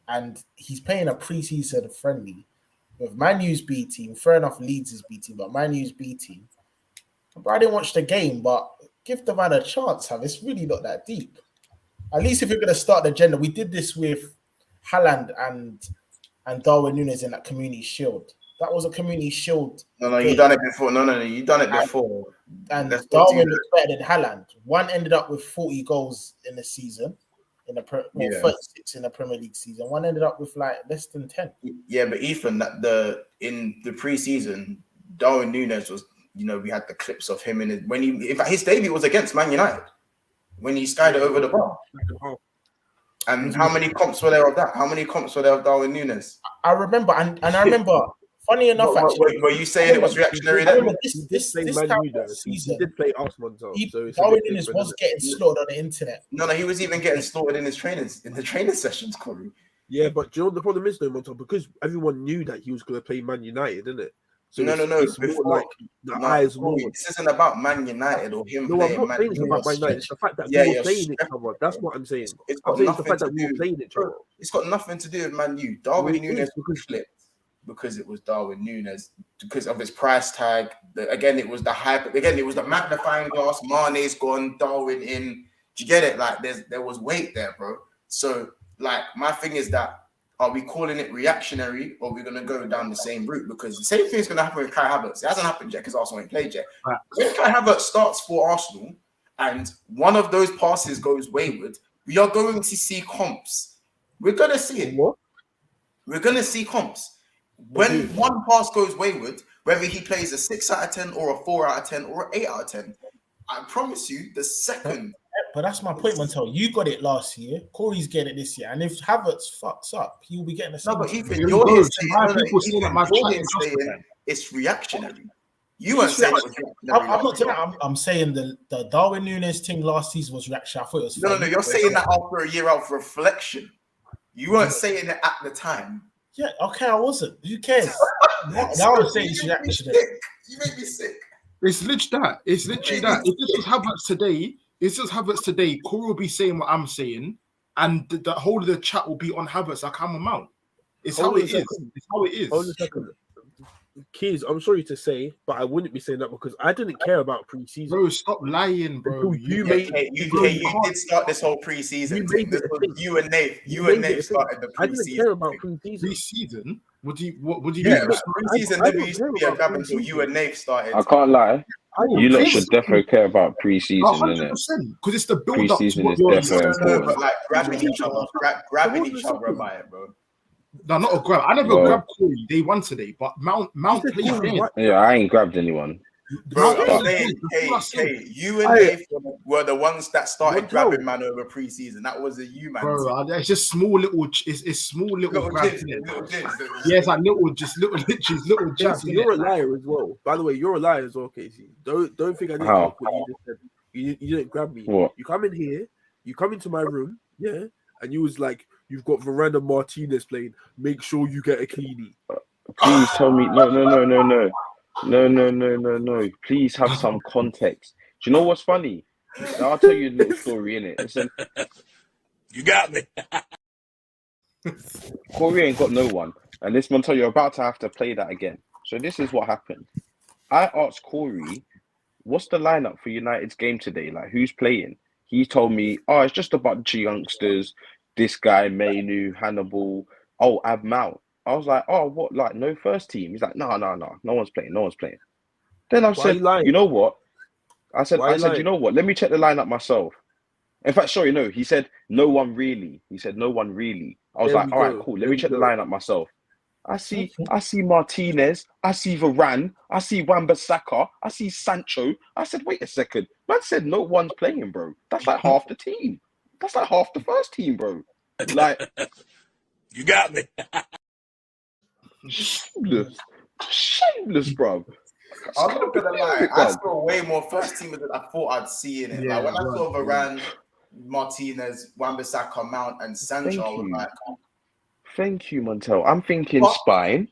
[SPEAKER 5] And he's playing a pre-season friendly with Man U's B team. Fair enough, Leeds is B team, but Man U's B team. But I didn't watch the game, but give the man a chance, It's really not that deep. At least if you're going to start the agenda, we did this with Haaland and Darwin Núñez in that Community Shield. That was a Community Shield.
[SPEAKER 1] No, you've done it before. You've done it before.
[SPEAKER 5] And Darwin was better than Haaland. One ended up with 40 goals in the season, 36 in the Premier League season. One ended up with like less than 10.
[SPEAKER 1] Yeah, but Ethan, in the pre-season, Darwin Núñez was, we had the clips of him in fact, his debut was against Man United when he skied it over the bar. And how many comps were there of that? How many comps were there of Darwin Núñez?
[SPEAKER 5] I remember, and I remember. Funny enough, actually,
[SPEAKER 1] were you saying it was reactionary then?
[SPEAKER 5] This time season,
[SPEAKER 3] he did play Arsenal, so
[SPEAKER 5] Darwin Núñez was getting slaughtered on the internet.
[SPEAKER 1] No, he was even getting slaughtered in the training sessions, Corey.
[SPEAKER 3] Yeah, but do you know what the problem is, though, Montel? Because everyone knew that he was going to play Man United, didn't it? So
[SPEAKER 1] no.
[SPEAKER 3] Eyes
[SPEAKER 1] Corey, this isn't about Man United or him playing Man United.
[SPEAKER 3] It's about Man United. It's the fact that we were playing each other. That's what I'm saying.
[SPEAKER 1] It's got nothing to do with Man U. Darwin Núñez flipped. Because it was Darwin Núñez, because of his price tag. It was the hype. Again, it was the magnifying glass. Mane's gone, Darwin in. Do you get it? Like, there was weight there, bro. So, like, my thing is that, are we calling it reactionary, or are we going to go down the same route? Because the same thing is going to happen with Kai Havertz. It hasn't happened yet because Arsenal ain't played yet. Right. When Kai Havertz starts for Arsenal and one of those passes goes wayward, we are going to see comps. We're going to see it. What? We're going to see comps. When one pass goes wayward, whether he plays a 6 out of 10 or a 4 out of 10 or an 8 out of 10, I promise you, the second.
[SPEAKER 5] But that's my point, Montel. You got it last year. Corey's getting it this year. And if Havertz fucks up, he'll be getting the same.
[SPEAKER 1] No, but even you're saying it's reactionary. You weren't saying it was reactionary.
[SPEAKER 5] I'm not saying that. I'm saying the Darwin Núñez thing last season was reactionary. I thought it was
[SPEAKER 1] No, you're saying that after a year out of reflection. You weren't saying it at the time.
[SPEAKER 5] Yeah, okay, I wasn't. Who cares? Now I'm saying it's reactionary.
[SPEAKER 1] You make me sick.
[SPEAKER 2] It's literally that. It's literally that. If this was Havertz today, Corey will be saying what I'm saying, and the whole of the chat will be on Havertz like I'm a mount. It's how it is. It's how it is.
[SPEAKER 3] Hold a second. Keys, I'm sorry to say, but I wouldn't be saying that because I didn't care about pre-season.
[SPEAKER 2] Bro, stop lying, bro.
[SPEAKER 1] You did start this whole pre-season. You and Nate started the pre-season.
[SPEAKER 3] I didn't care about pre-season.
[SPEAKER 2] Pre-season? What do you mean?
[SPEAKER 1] Pre-season never used to be a grab until you and Nate started.
[SPEAKER 4] I can't lie. You lot should definitely care about pre-season, innit?
[SPEAKER 2] Because it's the build-up.
[SPEAKER 4] Pre-season is definitely important.
[SPEAKER 1] But like grabbing each other by it, bro.
[SPEAKER 2] No, not a grab. I never grabbed Corey. They won today, but Mount played.
[SPEAKER 4] Yeah, I ain't grabbed anyone.
[SPEAKER 1] Bro,
[SPEAKER 2] That's
[SPEAKER 1] I'm
[SPEAKER 2] what
[SPEAKER 1] saying,
[SPEAKER 2] I said.
[SPEAKER 1] you and Nathan were the ones that started
[SPEAKER 3] Montel.
[SPEAKER 1] grabbing man over preseason. That was a you man.
[SPEAKER 2] Bro, it's just small little. It's small little grabs.
[SPEAKER 1] Little jibs.
[SPEAKER 2] Yeah, it's like little literally little jabs.
[SPEAKER 3] Casey, you're a liar as well. By the way, you're a liar as well, Casey. Don't think I didn't
[SPEAKER 4] How?
[SPEAKER 3] get what you just said. You didn't grab me.
[SPEAKER 4] What?
[SPEAKER 3] You come in here, you come into my room, yeah, and you was like, you've got Veranda Martinez playing. Make sure you get a cleanie.
[SPEAKER 4] Please tell me. No. Please have some context. Do you know what's funny? I'll tell you a little story in it. Listen,
[SPEAKER 6] You got me.
[SPEAKER 4] Corey ain't got no one, and this Montel, you're about to have to play that again. So this is what happened. I asked Corey, "What's the lineup for United's game today? Like, who's playing?" He told me, "Oh, it's just a bunch of youngsters. This guy, Mainu, Hannibal. Oh, Ab Mount." I was like, "Oh, what? Like, no first team?" He's like, "No. No one's playing. Then I
[SPEAKER 3] Why
[SPEAKER 4] said,
[SPEAKER 3] you lying?
[SPEAKER 4] "You know what?" I said,
[SPEAKER 3] Why you lying?
[SPEAKER 4] "You know what? Let me check the lineup myself." In fact, sorry, no. He said, "No one really." He said, "No one really." I was
[SPEAKER 3] There
[SPEAKER 4] like,
[SPEAKER 3] we
[SPEAKER 4] "All right,
[SPEAKER 3] go.
[SPEAKER 4] cool. Let
[SPEAKER 3] There
[SPEAKER 4] me
[SPEAKER 3] we
[SPEAKER 4] check the
[SPEAKER 3] go.
[SPEAKER 4] lineup myself." I see Martinez. I see Varane. I see Wan-Bissaka. I see Sancho. I said, "Wait a second." Man said, "No one's playing, bro. That's like half the team. That's like half the first team, bro." Like,
[SPEAKER 6] You got me.
[SPEAKER 4] shameless, bro.
[SPEAKER 1] I'm not gonna lie, I saw way more first teamers than I thought I'd see in it.
[SPEAKER 2] Yeah,
[SPEAKER 1] like when I
[SPEAKER 2] right,
[SPEAKER 1] saw Varane, Martinez, Wan-Bissaka, Mount, and Sancho, I was
[SPEAKER 4] you.
[SPEAKER 1] like,
[SPEAKER 4] Thank you, Montel. I'm thinking
[SPEAKER 1] But-
[SPEAKER 4] spine.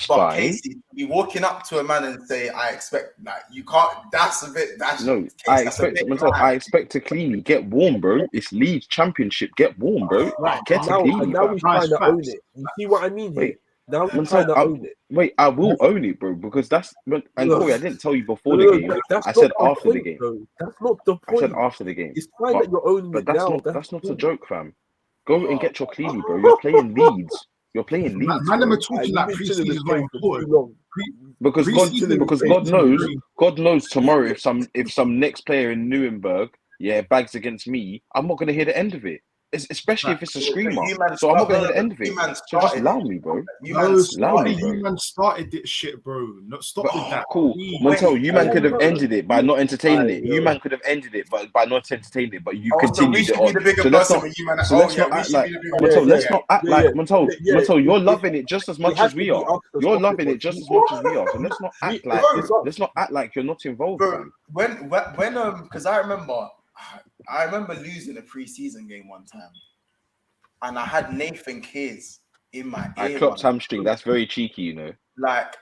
[SPEAKER 1] but Casey, be walking up to a man and say, "I expect," like you can't. That's a bit. That's
[SPEAKER 4] No,
[SPEAKER 1] Case,
[SPEAKER 4] I
[SPEAKER 1] that's a
[SPEAKER 4] expect
[SPEAKER 1] bit
[SPEAKER 4] Montel.
[SPEAKER 1] high.
[SPEAKER 4] I expect to cleanly get warm, bro. It's Leeds Championship. Get warm, bro.
[SPEAKER 2] Right,
[SPEAKER 4] Get to
[SPEAKER 3] Now
[SPEAKER 4] cleanly,
[SPEAKER 3] he's
[SPEAKER 4] fam.
[SPEAKER 3] trying to own
[SPEAKER 2] facts.
[SPEAKER 3] it. You see what I mean here?
[SPEAKER 4] Wait,
[SPEAKER 3] Now he's
[SPEAKER 4] Montel,
[SPEAKER 3] trying to own it.
[SPEAKER 4] Wait, I will own it, bro, because that's. And
[SPEAKER 3] No.
[SPEAKER 4] Corey, I didn't tell you before
[SPEAKER 3] No,
[SPEAKER 4] the game.
[SPEAKER 3] that's
[SPEAKER 4] I
[SPEAKER 3] not
[SPEAKER 4] said
[SPEAKER 3] the
[SPEAKER 4] after the
[SPEAKER 3] point,
[SPEAKER 4] game.
[SPEAKER 3] though. That's not the
[SPEAKER 4] I
[SPEAKER 3] point.
[SPEAKER 4] said after the game.
[SPEAKER 3] It's fine that you're owning
[SPEAKER 4] But
[SPEAKER 3] it
[SPEAKER 4] that's
[SPEAKER 3] now.
[SPEAKER 4] not a joke, fam. Go and get your cleanly, bro. You're playing Leeds. You're playing Leeds,
[SPEAKER 2] Man, them
[SPEAKER 4] bro.
[SPEAKER 2] are talking like
[SPEAKER 3] You've been chilling
[SPEAKER 2] pre-season
[SPEAKER 3] this
[SPEAKER 2] is not
[SPEAKER 3] game for too
[SPEAKER 2] important.
[SPEAKER 3] long.
[SPEAKER 4] Because
[SPEAKER 2] Preseason-
[SPEAKER 4] God knows tomorrow if some next player in Nuremberg, bags against me, I'm not gonna hear the end of it. Especially if it's a screamer. So I'm not gonna hear the end of it. So just allow me, bro. Allow me, bro.
[SPEAKER 2] You man started this shit, bro. Not stop with that.
[SPEAKER 4] Cool. Montel, you man could have ended it by not entertaining it. You man could have ended it by not entertaining it, but you continued it on. So let's not act like Montel, let's not act like Montel, you're loving it just as much as we are. You're loving it just as much as we are. So let's not act like you're not involved,
[SPEAKER 1] Bro,
[SPEAKER 4] fam.
[SPEAKER 1] when because I remember losing a preseason game one time, and I had Nathan Kears in my ear.
[SPEAKER 4] I clocked hamstring. That's very cheeky, you know.
[SPEAKER 1] Like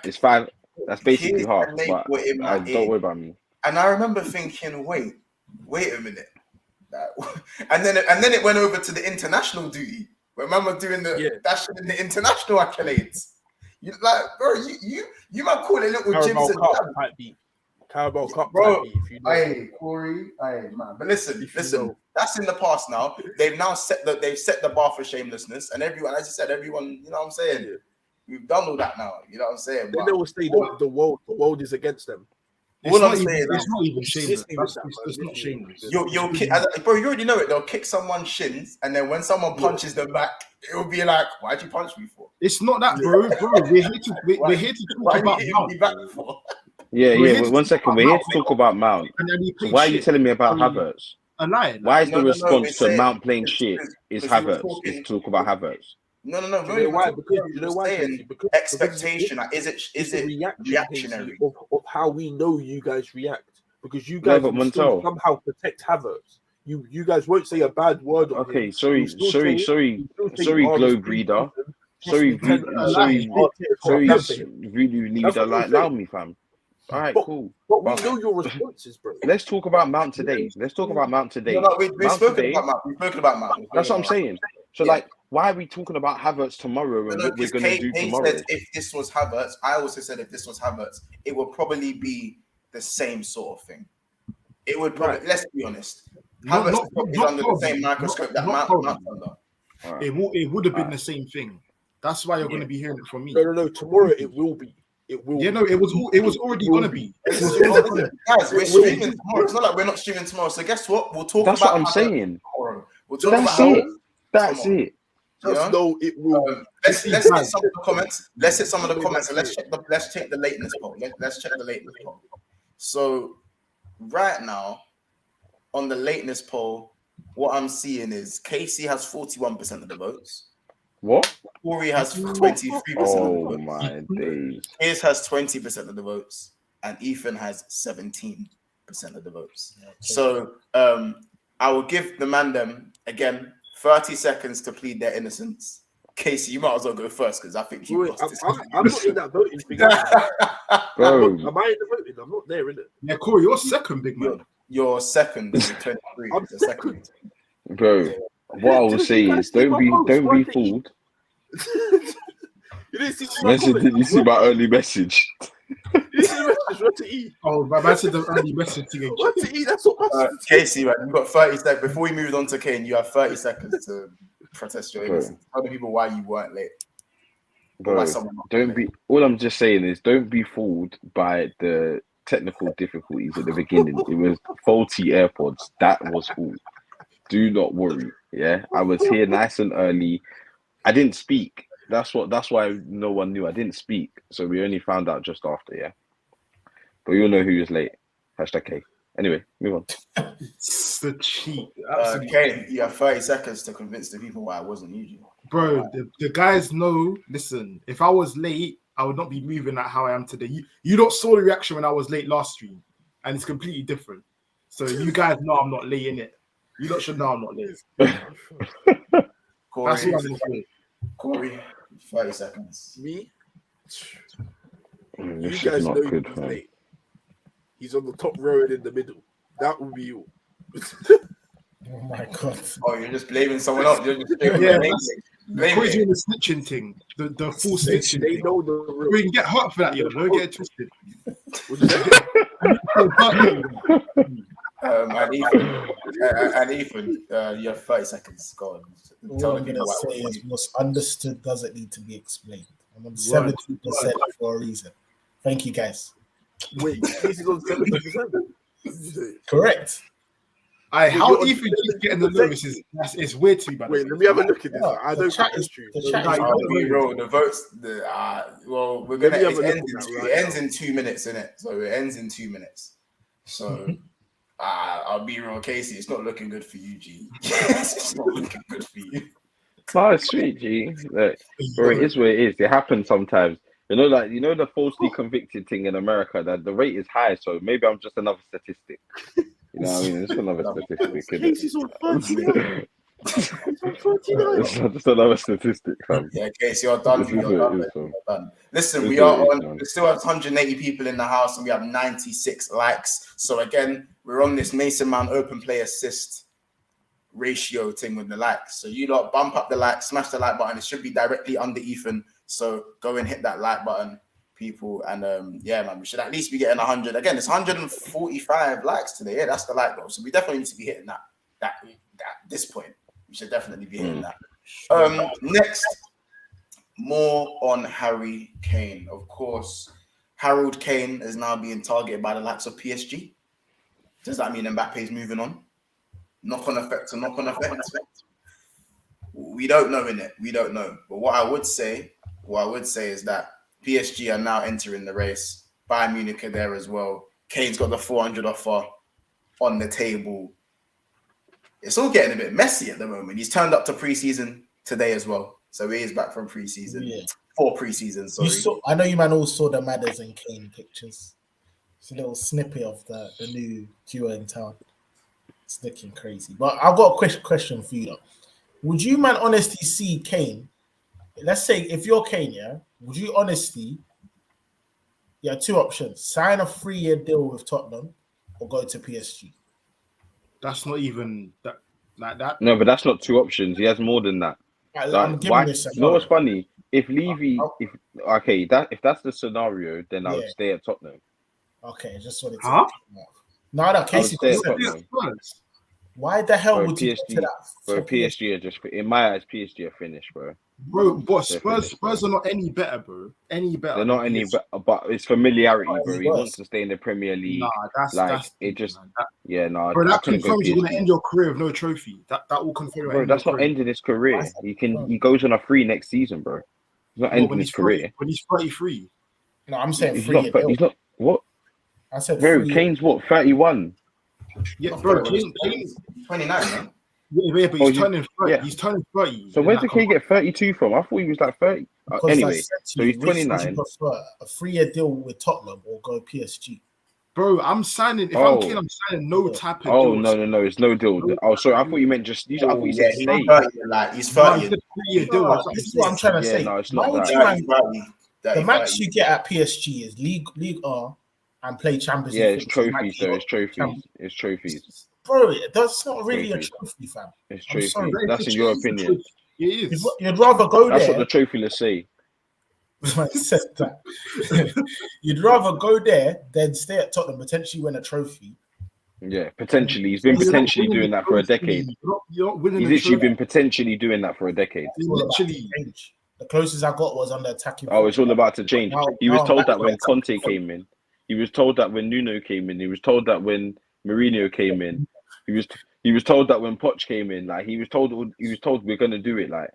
[SPEAKER 4] It's 5. That's basically
[SPEAKER 1] Kears
[SPEAKER 4] half.
[SPEAKER 1] and Nate
[SPEAKER 4] But
[SPEAKER 1] were in my
[SPEAKER 4] don't
[SPEAKER 1] ear.
[SPEAKER 4] worry about me.
[SPEAKER 1] And I remember thinking, wait a minute. And then it went over to the international duty. Where man was doing the dashing in the international accolades. You like, bro, you might call it little
[SPEAKER 3] Carabao
[SPEAKER 1] jibs and
[SPEAKER 3] Cup
[SPEAKER 1] jabs.
[SPEAKER 3] type beat. Carabao Cup
[SPEAKER 1] Bro,
[SPEAKER 3] type beat. If you know.
[SPEAKER 1] Hey, Corey, hey man. But listen, that's in the past now. They've now set the bar for shamelessness, and everyone, as you said, everyone, you know what I'm saying?
[SPEAKER 3] Yeah.
[SPEAKER 1] We've done all that now, you know what I'm saying?
[SPEAKER 3] They always say the world is against them.
[SPEAKER 2] It's not even shameless. It's not shameless.
[SPEAKER 1] You'll kick, bro. You already know it. They'll kick someone's shins, and then when someone punches them back, it'll be like, "Why'd you punch me for?"
[SPEAKER 2] It's not that, bro. We're here to talk about Mount.
[SPEAKER 4] Yeah. 1 second. We're here to talk about Mount. So why are you telling me about Havertz? Why is the response to Mount playing shit is Havertz? Is talk about Havertz.
[SPEAKER 1] No.
[SPEAKER 3] You know why? Because
[SPEAKER 1] expectation. Is it reactionary
[SPEAKER 3] of how we know you guys react? Because you guys will still somehow protect Havertz. You guys won't say a bad word on him.
[SPEAKER 4] Sorry, globe reader. Sorry, really leader. Like, allow me, fam. All right, cool.
[SPEAKER 3] But we know your responses, bro.
[SPEAKER 4] Let's talk about Mount today.
[SPEAKER 1] We've spoken about Mount.
[SPEAKER 4] That's what I'm saying. So, why are we talking about Havertz tomorrow and what we're going to do tomorrow?
[SPEAKER 1] Said if this was Havertz, I also said if this was Havertz, it would probably be the same sort of thing. It would probably, let's be honest, Havertz is under the same microscope that Mount's under.
[SPEAKER 2] It would have been the same thing. That's why you're going to be hearing it from me.
[SPEAKER 3] No. Tomorrow it will be. It will.
[SPEAKER 2] Yeah, no, it was already going to be.
[SPEAKER 1] Guys, we're streaming tomorrow. It's not like we're not streaming tomorrow. So guess what? We'll talk about.
[SPEAKER 4] That's what I'm saying.
[SPEAKER 1] We'll talk about
[SPEAKER 4] That's it.
[SPEAKER 3] Just know it will.
[SPEAKER 1] let's hit some of the comments. Let's hit some of the comments and let's check the lateness poll. Let's check the lateness poll. So right now on the lateness poll, what I'm seeing is Casey has 41% of the votes.
[SPEAKER 4] What?
[SPEAKER 1] Corey has 23% of the votes.
[SPEAKER 4] Oh my days.
[SPEAKER 1] Hayes has 20% of the votes, and Ethan has 17% of the votes. Okay. So I will give the man them again 30 seconons to plead their innocence. Casey, you might as well go first because I think you lost this.
[SPEAKER 3] I'm not in that voting thing.
[SPEAKER 4] Bro.
[SPEAKER 3] Am I in the voting? I'm not there, innit?
[SPEAKER 2] Yeah, Corey, you're second, big man.
[SPEAKER 1] You're second with 23.
[SPEAKER 3] I'm second.
[SPEAKER 4] Bro, what I will say is don't be fooled.
[SPEAKER 3] You didn't see
[SPEAKER 4] Did you see my early message?
[SPEAKER 3] You didn't see the message. What to eat?
[SPEAKER 2] Oh, but I said the early message again.
[SPEAKER 3] What to eat? That's what matters.
[SPEAKER 1] Casey, man, you've got 30 seconds. Before we moved on to Kane, you have 30 seconds to protest your innocence. Tell the people why you weren't late.
[SPEAKER 4] Bro, don't be. All I'm just saying is don't be fooled by the technical difficulties at the beginning. It was faulty AirPods. That was all. Do not worry. Yeah, I was here nice and early. I didn't speak. That's why no one knew I didn't speak. So we only found out just after. Yeah, but you'll know who was late. #K. Anyway, move on.
[SPEAKER 2] It's the cheat.
[SPEAKER 1] Okay, you have 30 seconds to convince the people why I wasn't usual.
[SPEAKER 2] Bro, the guys know. Listen, if I was late, I would not be moving like how I am today. You don't saw the reaction when I was late last stream, and it's completely different. So you guys know I'm not late in it. You lot should know I'm not late.
[SPEAKER 1] Corey,
[SPEAKER 2] That's what I'm gonna say.
[SPEAKER 1] Corey, 30 seconds.
[SPEAKER 3] Me?
[SPEAKER 4] This
[SPEAKER 3] You
[SPEAKER 4] is
[SPEAKER 3] guys
[SPEAKER 4] not
[SPEAKER 3] know
[SPEAKER 4] good,
[SPEAKER 3] he's
[SPEAKER 4] man.
[SPEAKER 3] late. He's on the top row and in the middle. That will be all.
[SPEAKER 5] Oh my god!
[SPEAKER 1] Oh, you're just blaming someone else. You're just blaming
[SPEAKER 2] Corey's doing the snitching thing, the full snitching
[SPEAKER 3] They
[SPEAKER 2] thing.
[SPEAKER 3] know the room.
[SPEAKER 2] We can get hurt for that, you know. Don't get it twisted.
[SPEAKER 1] And Ethan, you have 30 seconds. Go on.
[SPEAKER 5] All I'm gonna say is what's understood doesn't need to be explained. I'm on 70% for a reason. Thank you, guys.
[SPEAKER 3] Wait, this is on 70%.
[SPEAKER 5] Correct.
[SPEAKER 2] How Ethan keeps getting the lowest is weird to me, man.
[SPEAKER 3] Wait, let me have a look at this. I
[SPEAKER 5] The
[SPEAKER 3] don't
[SPEAKER 5] chat
[SPEAKER 3] think
[SPEAKER 5] is
[SPEAKER 3] it's true.
[SPEAKER 5] the chat is
[SPEAKER 1] I'll be real. The votes, well, we're gonna. It ends in 2 minutes, innit? So it ends in 2 minutes. So I'll be real, Casey. It's not looking good for you, G. It's not looking good for you.
[SPEAKER 4] No, it's sweet, G. Look, bro, it is what it is. It happens sometimes. You know, like the falsely convicted thing in America. That the rate is high, so maybe I'm just another statistic. You know what I mean? It's another statistic.
[SPEAKER 3] Casey's on 39. He's on 39.
[SPEAKER 4] It's just another statistic, fam.
[SPEAKER 1] Yeah, Casey, you're done.
[SPEAKER 4] This is
[SPEAKER 1] You're
[SPEAKER 4] what it
[SPEAKER 1] done.
[SPEAKER 4] is, fam.
[SPEAKER 1] You're done. Listen,
[SPEAKER 4] This
[SPEAKER 1] we
[SPEAKER 4] is
[SPEAKER 1] are
[SPEAKER 4] what it is,
[SPEAKER 1] on.
[SPEAKER 4] man.
[SPEAKER 1] We still have 180 people in the house, and we have 96 likes. So again, we're on this Mason Mount open play assist ratio thing with the likes. So you lot bump up the like, smash the like button. It should be directly under Ethan. So go and hit that like button, people. And yeah, man, we should at least be getting 100. Again, it's 145 likes today. Yeah, that's the like goal. So we definitely need to be hitting that at this point. We should definitely be hitting that. Next, more on Harry Kane. Of course, Harold Kane is now being targeted by the likes of PSG. Does that mean Mbappe's moving on? Knock-on effect to knock-on effect. We don't know, innit? We don't know. But what I would say is that PSG are now entering the race. Bayern Munich are there as well. Kane's got the 400 offer on the table. It's all getting a bit messy at the moment. He's turned up to preseason today as well. So he is back from preseason. Yeah. 4 preseasons, sorry.
[SPEAKER 5] I know you man all saw the Madders and Kane pictures. It's a little snippet of the new duo in town. It's looking crazy. But I've got a question for you though. Would you man honestly see Kane? Let's say if you're Kane, yeah, would you honestly, you have 2 options: sign a 3-year deal with Tottenham or go to PSG?
[SPEAKER 2] That's not even that like that.
[SPEAKER 4] No, but that's not 2 options. He has more than that.
[SPEAKER 5] I'm giving this a
[SPEAKER 4] you know what's funny? If Levy, if that's the scenario, then I would stay at Tottenham.
[SPEAKER 5] Okay, just wanted to. No, Casey. Why the hell would you get to that?
[SPEAKER 4] Bro, PSG are just, in my eyes, PSG are finished, bro.
[SPEAKER 2] Bro, but Spurs are not any better, bro. Any better.
[SPEAKER 4] They're not any better, but it's familiarity, bro. He wants to stay in the Premier League.
[SPEAKER 2] Nah, that's
[SPEAKER 4] it just,
[SPEAKER 2] no. Bro, that confirms you're gonna end your career with no trophy. That will confirm.
[SPEAKER 4] Bro, that's not ending his career. He goes on a free next season, bro. He's not
[SPEAKER 2] What,
[SPEAKER 4] ending
[SPEAKER 2] when
[SPEAKER 4] his
[SPEAKER 2] he's
[SPEAKER 4] career.
[SPEAKER 2] when he's 33.
[SPEAKER 5] No, I'm saying
[SPEAKER 4] He's
[SPEAKER 5] 3
[SPEAKER 4] not.
[SPEAKER 5] year deal.
[SPEAKER 4] He's not. What?
[SPEAKER 5] I said
[SPEAKER 4] Bro,
[SPEAKER 5] 3 year.
[SPEAKER 4] Kane's what? 31.
[SPEAKER 2] Yeah,
[SPEAKER 1] I
[SPEAKER 2] bro.
[SPEAKER 1] thought it was 29, man.
[SPEAKER 2] Yeah, but
[SPEAKER 4] Oh,
[SPEAKER 2] he's turning 30.
[SPEAKER 4] yeah.
[SPEAKER 2] He's turning 30.
[SPEAKER 4] So
[SPEAKER 2] in
[SPEAKER 4] where
[SPEAKER 2] that
[SPEAKER 4] did Kane get 32 from? I thought he was like 30.
[SPEAKER 5] Because
[SPEAKER 4] Anyway,
[SPEAKER 5] I said to
[SPEAKER 4] so
[SPEAKER 5] you,
[SPEAKER 4] he's
[SPEAKER 5] which would you
[SPEAKER 4] 29.
[SPEAKER 5] prefer, a 3 year deal with Tottenham or go PSG?
[SPEAKER 2] Bro, I'm signing. If I'm Kane, I'm signing no type of
[SPEAKER 4] Oh,
[SPEAKER 2] deal.
[SPEAKER 4] no. It's no deal. Oh, sorry. I thought you meant just. I thought you said
[SPEAKER 1] he's
[SPEAKER 4] stay.
[SPEAKER 1] 30, like he's
[SPEAKER 2] No,
[SPEAKER 1] 30.
[SPEAKER 2] he said 3-year deal.
[SPEAKER 5] No,
[SPEAKER 2] That's what
[SPEAKER 5] this
[SPEAKER 2] he
[SPEAKER 5] is what
[SPEAKER 2] said.
[SPEAKER 5] I'm trying to
[SPEAKER 4] Yeah,
[SPEAKER 5] say.
[SPEAKER 4] no, it's
[SPEAKER 5] Why
[SPEAKER 4] not
[SPEAKER 5] would
[SPEAKER 4] that.
[SPEAKER 5] you man,
[SPEAKER 1] 30,
[SPEAKER 5] the max you get at PSG is League R and play Champions
[SPEAKER 4] Yeah,
[SPEAKER 5] League.
[SPEAKER 4] it's trophies though. It's trophies. It's trophies.
[SPEAKER 5] Bro, that's not really
[SPEAKER 4] Trophies.
[SPEAKER 5] a trophy, fam.
[SPEAKER 4] It's
[SPEAKER 5] I'm sorry.
[SPEAKER 4] trophies. That's in your opinion.
[SPEAKER 2] It is.
[SPEAKER 5] You'd rather go
[SPEAKER 4] That's
[SPEAKER 5] there.
[SPEAKER 4] what the trophy lists say.
[SPEAKER 5] Man said that. You'd rather go there than stay at Tottenham, potentially win a trophy.
[SPEAKER 4] Yeah, potentially. He's been potentially doing that for a decade.
[SPEAKER 2] You're not winning
[SPEAKER 4] He's
[SPEAKER 2] a
[SPEAKER 4] literally
[SPEAKER 2] trophy.
[SPEAKER 4] been potentially doing that for a decade.
[SPEAKER 5] It's all about to
[SPEAKER 2] Literally.
[SPEAKER 5] change. The closest I got was on the attacking.
[SPEAKER 4] Oh, it's all about to change. He was
[SPEAKER 5] Now I'm
[SPEAKER 4] told
[SPEAKER 5] back
[SPEAKER 4] that
[SPEAKER 5] to
[SPEAKER 4] when
[SPEAKER 5] it.
[SPEAKER 4] Conte came in. He was told that when Nuno came in. He was told that when Mourinho came in. He was told that when Poch came in. Like he was told we're gonna do it. Like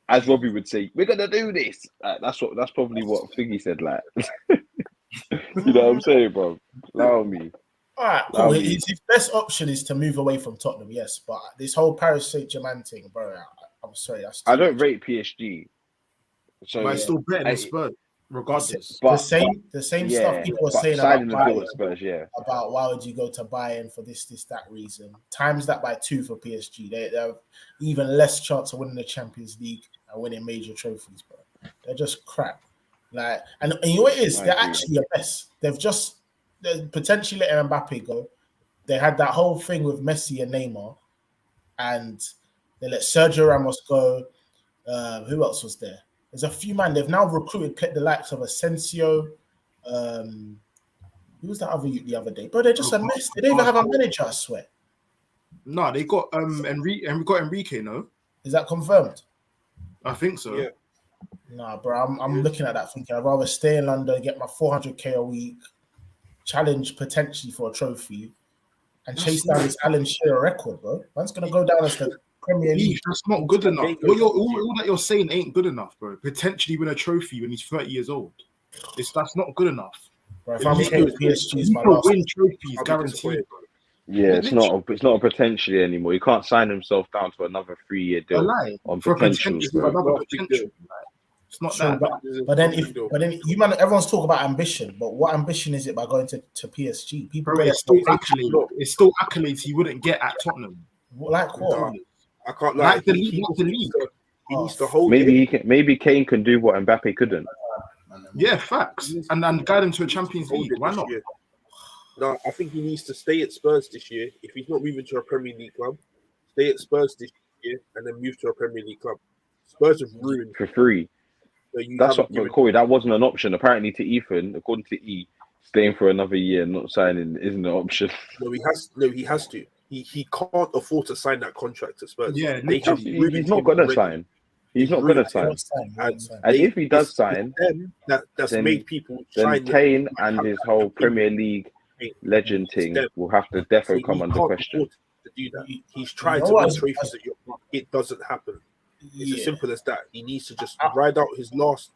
[SPEAKER 4] as Robbie would say, we're gonna do this. That's probably what Figgy said. Like you know what I'm saying, bro? Allow me.
[SPEAKER 5] All right, cool. His best option is to move away from Tottenham, yes, but this whole Paris Saint-Germain thing, bro, I'm sorry. That's
[SPEAKER 4] I don't rate PSG. So
[SPEAKER 2] But it's still better than Spurs, regardless.
[SPEAKER 5] The same stuff people were saying about Bayern,
[SPEAKER 4] Spurs,
[SPEAKER 5] about why would you go to Bayern for this, that reason. Times that by 2 for PSG. They have even less chance of winning the Champions League and winning major trophies, bro. They're just crap. Like, and you know what it is? They're actually a mess. They're potentially letting Mbappe go. They had that whole thing with Messi and Neymar, and they let Sergio Ramos go. Who else was there? There's a few man. They've now recruited the likes of Asensio. Who was that the other day? Bro, they're just a mess. They don't even have a manager, I swear.
[SPEAKER 2] No, they got Enrique, no?
[SPEAKER 5] Is that confirmed?
[SPEAKER 2] I think so.
[SPEAKER 3] Yeah.
[SPEAKER 5] Nah, bro, I'm looking at that thinking I'd rather stay in London, get my 400k a week, challenge potentially for a trophy, and chase down this Alan Shearer record, bro. Man's gonna go down as the Premier League.
[SPEAKER 2] That's not good enough. All that you're saying ain't good enough, bro. Potentially win a trophy when he's 30 years old. That's not good enough.
[SPEAKER 5] Bro, if I'm saying PSG is my last
[SPEAKER 2] win trophies guaranteed, bro.
[SPEAKER 4] Yeah, it's not a potentially anymore. He can't sign himself down to another 3-year deal on potential.
[SPEAKER 2] It's not
[SPEAKER 5] sure,
[SPEAKER 2] that.
[SPEAKER 5] But then you man, everyone's talking about ambition, but what ambition is it by going to PSG? People,
[SPEAKER 2] bro, it's still accolades he wouldn't get at Tottenham.
[SPEAKER 5] Like what?
[SPEAKER 3] I can't lie.
[SPEAKER 2] Like the league.
[SPEAKER 3] He needs to hold.
[SPEAKER 4] Maybe Kane can do what Mbappe couldn't.
[SPEAKER 2] Yeah, facts. And guide him to a Champions League. Why not?
[SPEAKER 3] No, I think he needs to stay at Spurs this year. If he's not moving to a Premier League club, stay at Spurs this year and then move to a Premier League club. Spurs have ruined
[SPEAKER 4] for free.
[SPEAKER 3] So
[SPEAKER 4] that's what, Corey. That wasn't an option. Apparently, to Ethan, according to E, staying for another year and not signing isn't an option.
[SPEAKER 3] No, he has to. He can't afford to sign that contract at Spurs.
[SPEAKER 2] Yeah,
[SPEAKER 4] he's not going to sign. He's not going to sign. And if he does sign,
[SPEAKER 3] that's made people.
[SPEAKER 4] Then Kane and his whole Premier League legend thing will have to definitely come under question.
[SPEAKER 3] To do that, he's tried to win trophies at your club. It doesn't happen. It's as simple as that. He needs to just ride out his last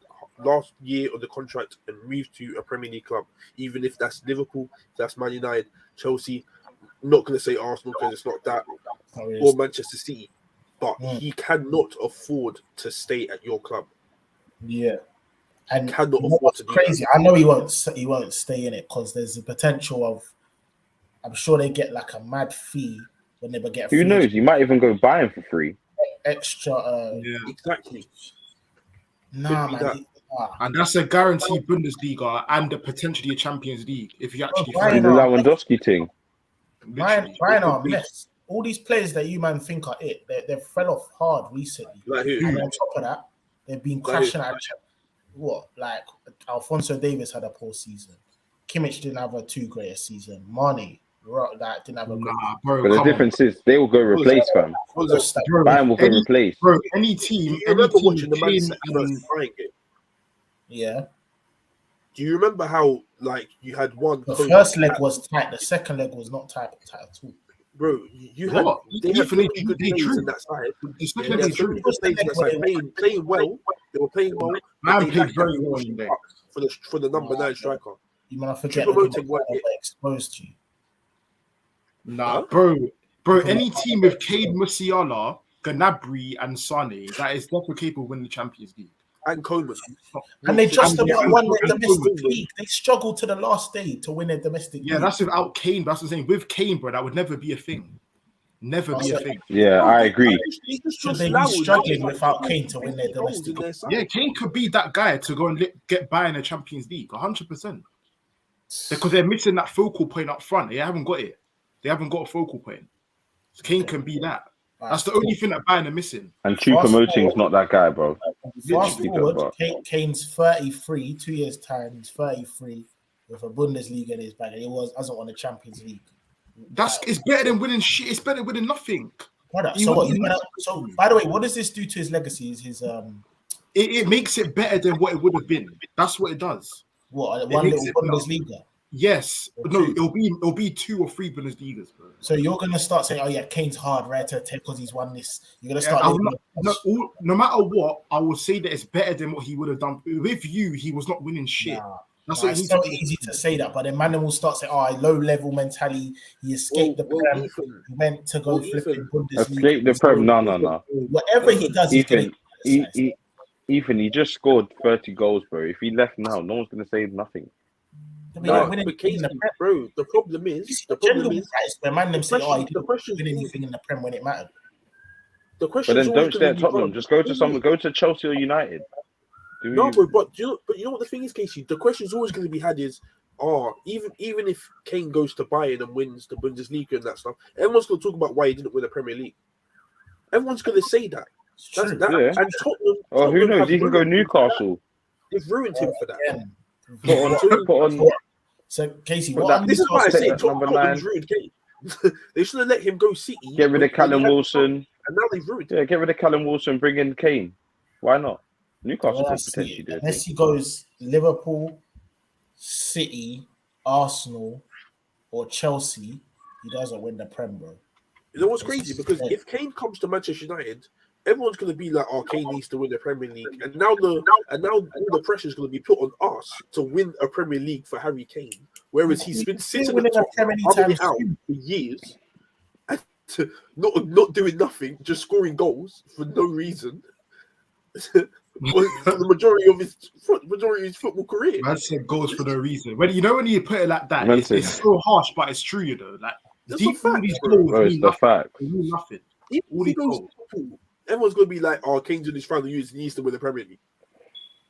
[SPEAKER 3] year of the contract and move to a Premier League club, even if that's Liverpool, that's Man United, Chelsea. I'm not going to say Arsenal because it's not that, or Manchester City, but he cannot afford to stay at your club.
[SPEAKER 5] Yeah, and
[SPEAKER 3] cannot afford to do
[SPEAKER 5] crazy.
[SPEAKER 3] that.
[SPEAKER 5] I know he won't stay in it because there's the potential of. I'm sure they get like a mad fee when they get.
[SPEAKER 4] Who knows? You might even go buy him for free.
[SPEAKER 5] Extra.
[SPEAKER 3] Exactly.
[SPEAKER 5] Nah, man.
[SPEAKER 2] And that's a guaranteed Bundesliga and potentially a Champions League if you actually
[SPEAKER 4] find the Lewandowski thing.
[SPEAKER 5] Bayern are a mess. All these players that you man think are it, they fell off hard recently.
[SPEAKER 3] Like who?
[SPEAKER 5] And on top of that, they've been crashing at what? Like Alphonso Davies had a poor season. Kimmich didn't have a too great a season. Mane didn't have a great
[SPEAKER 2] bro,
[SPEAKER 4] but the difference is they will go replace fam. Bayern will go replace.
[SPEAKER 2] Bro, any team.
[SPEAKER 3] Do you remember watching the Man City versus Bayern game?
[SPEAKER 5] Yeah.
[SPEAKER 3] Do you remember how you had one?
[SPEAKER 5] The first leg was tight. The second leg was not tight at all.
[SPEAKER 3] Bro, you had they had really good players in that side. Playing well, They were playing well.
[SPEAKER 2] Man
[SPEAKER 3] They
[SPEAKER 2] played
[SPEAKER 3] lacked
[SPEAKER 2] very
[SPEAKER 3] that
[SPEAKER 2] well
[SPEAKER 3] pushing
[SPEAKER 2] in there.
[SPEAKER 3] up for the number 9 striker.
[SPEAKER 5] You might forget
[SPEAKER 3] Choupo-Moting
[SPEAKER 5] what
[SPEAKER 3] weren't it.
[SPEAKER 5] exposed to you.
[SPEAKER 2] Nah,
[SPEAKER 3] Huh?
[SPEAKER 2] bro. Any team with Cade, Musiala, Gnabry, and Sane that is definitely capable of winning the Champions League.
[SPEAKER 3] And Coleman.
[SPEAKER 5] And they just
[SPEAKER 2] and-
[SPEAKER 5] about
[SPEAKER 2] and-
[SPEAKER 5] won their
[SPEAKER 2] and
[SPEAKER 5] domestic
[SPEAKER 2] Coleman.
[SPEAKER 5] league. They struggled to the last day to win their domestic
[SPEAKER 2] Yeah,
[SPEAKER 5] league.
[SPEAKER 2] that's without Kane. That's what I'm saying. With Kane, bro, that would never be a thing. Never be a thing.
[SPEAKER 4] Yeah, I agree.
[SPEAKER 5] So they'd be struggling without Kane to win their domestic league.
[SPEAKER 2] Yeah, Kane could be that guy to go and get by in the Champions League, 100%. Because they're missing that focal point up front. They haven't got it. They haven't got a focal point. So Kane can be that. That's the only thing that Bayern are missing.
[SPEAKER 4] And Choupo-Moting's not that guy, bro.
[SPEAKER 5] Fast
[SPEAKER 4] Keep it
[SPEAKER 5] forward,
[SPEAKER 4] up.
[SPEAKER 5] Kane's 33, 2 years' time, he's 33 with a Bundesliga in his bag, and he hasn't won the Champions League.
[SPEAKER 2] It's better than winning shit. It's better than winning nothing.
[SPEAKER 5] Brother, so by the way, what does this do to his legacy? Is his
[SPEAKER 2] It makes it better than what it would have been. That's what it does.
[SPEAKER 5] what
[SPEAKER 2] It
[SPEAKER 5] one
[SPEAKER 2] makes
[SPEAKER 5] little
[SPEAKER 2] it
[SPEAKER 5] Bundesliga?
[SPEAKER 2] Yes, but no, it'll be 2 or 3 Bundesligas, bro.
[SPEAKER 5] So you're gonna start saying, "Oh yeah, Kane's hard, right?" To take because he's won this. You're gonna start.
[SPEAKER 2] No matter what, I will say that it's better than what he would have done. With you, he was not winning shit. That's what
[SPEAKER 5] it's so easy to say that, but then man will start saying, "Oh, low level mentality. He escaped the Prem. He went to go flipping Bundesliga.
[SPEAKER 4] Escape the Prem? No.
[SPEAKER 5] Whatever he does,
[SPEAKER 4] Ethan, he just scored 30 goals, bro. If he left now, no one's gonna say nothing.
[SPEAKER 3] No, but Kane's, bro, the problem is
[SPEAKER 5] when man them say, "Oh, he
[SPEAKER 3] the question
[SPEAKER 5] didn't win anything in the Prem when it mattered."
[SPEAKER 3] The question,
[SPEAKER 4] but then don't stay at Tottenham. Just go to Chelsea or United.
[SPEAKER 3] But you know what the thing is, Casey? The question is always going to be had is, even if Kane goes to Bayern and wins the Bundesliga and that stuff, everyone's going to talk about why he didn't win the Premier League. Everyone's going to say that.
[SPEAKER 4] Yeah.
[SPEAKER 3] And Tottenham.
[SPEAKER 4] Who knows? He can go Newcastle.
[SPEAKER 3] They've ruined him for that.
[SPEAKER 4] Put on.
[SPEAKER 5] So Casey,
[SPEAKER 3] this is why I say
[SPEAKER 4] number 9.
[SPEAKER 3] Ruined Kane. They should have let him go City.
[SPEAKER 4] Get rid of Callum Wilson.
[SPEAKER 3] And now they've ruined him.
[SPEAKER 4] Yeah, get rid of Callum Wilson. Bring in Kane. Why not? Newcastle could potentially do it.
[SPEAKER 5] Unless he goes Liverpool, City, Arsenal, or Chelsea, he doesn't win the Prem, bro.
[SPEAKER 3] You know what's crazy? Because if Kane comes to Manchester United, everyone's going to be like, "Oh, Kane needs to win the Premier League," and now all the pressure is going to be put on us to win a Premier League for Harry Kane, whereas he's been sitting at the top, rubbing it out for years, and not doing nothing, just scoring goals for no reason. For the majority of his football career.
[SPEAKER 2] Man said goals for no reason. When you put it like that, it's so harsh, but it's true, you know. Like all these goals mean nothing. They mean nothing. All these goals.
[SPEAKER 3] Everyone's gonna be like, "Oh, Kane's in his final years. He needs to win the Premier League."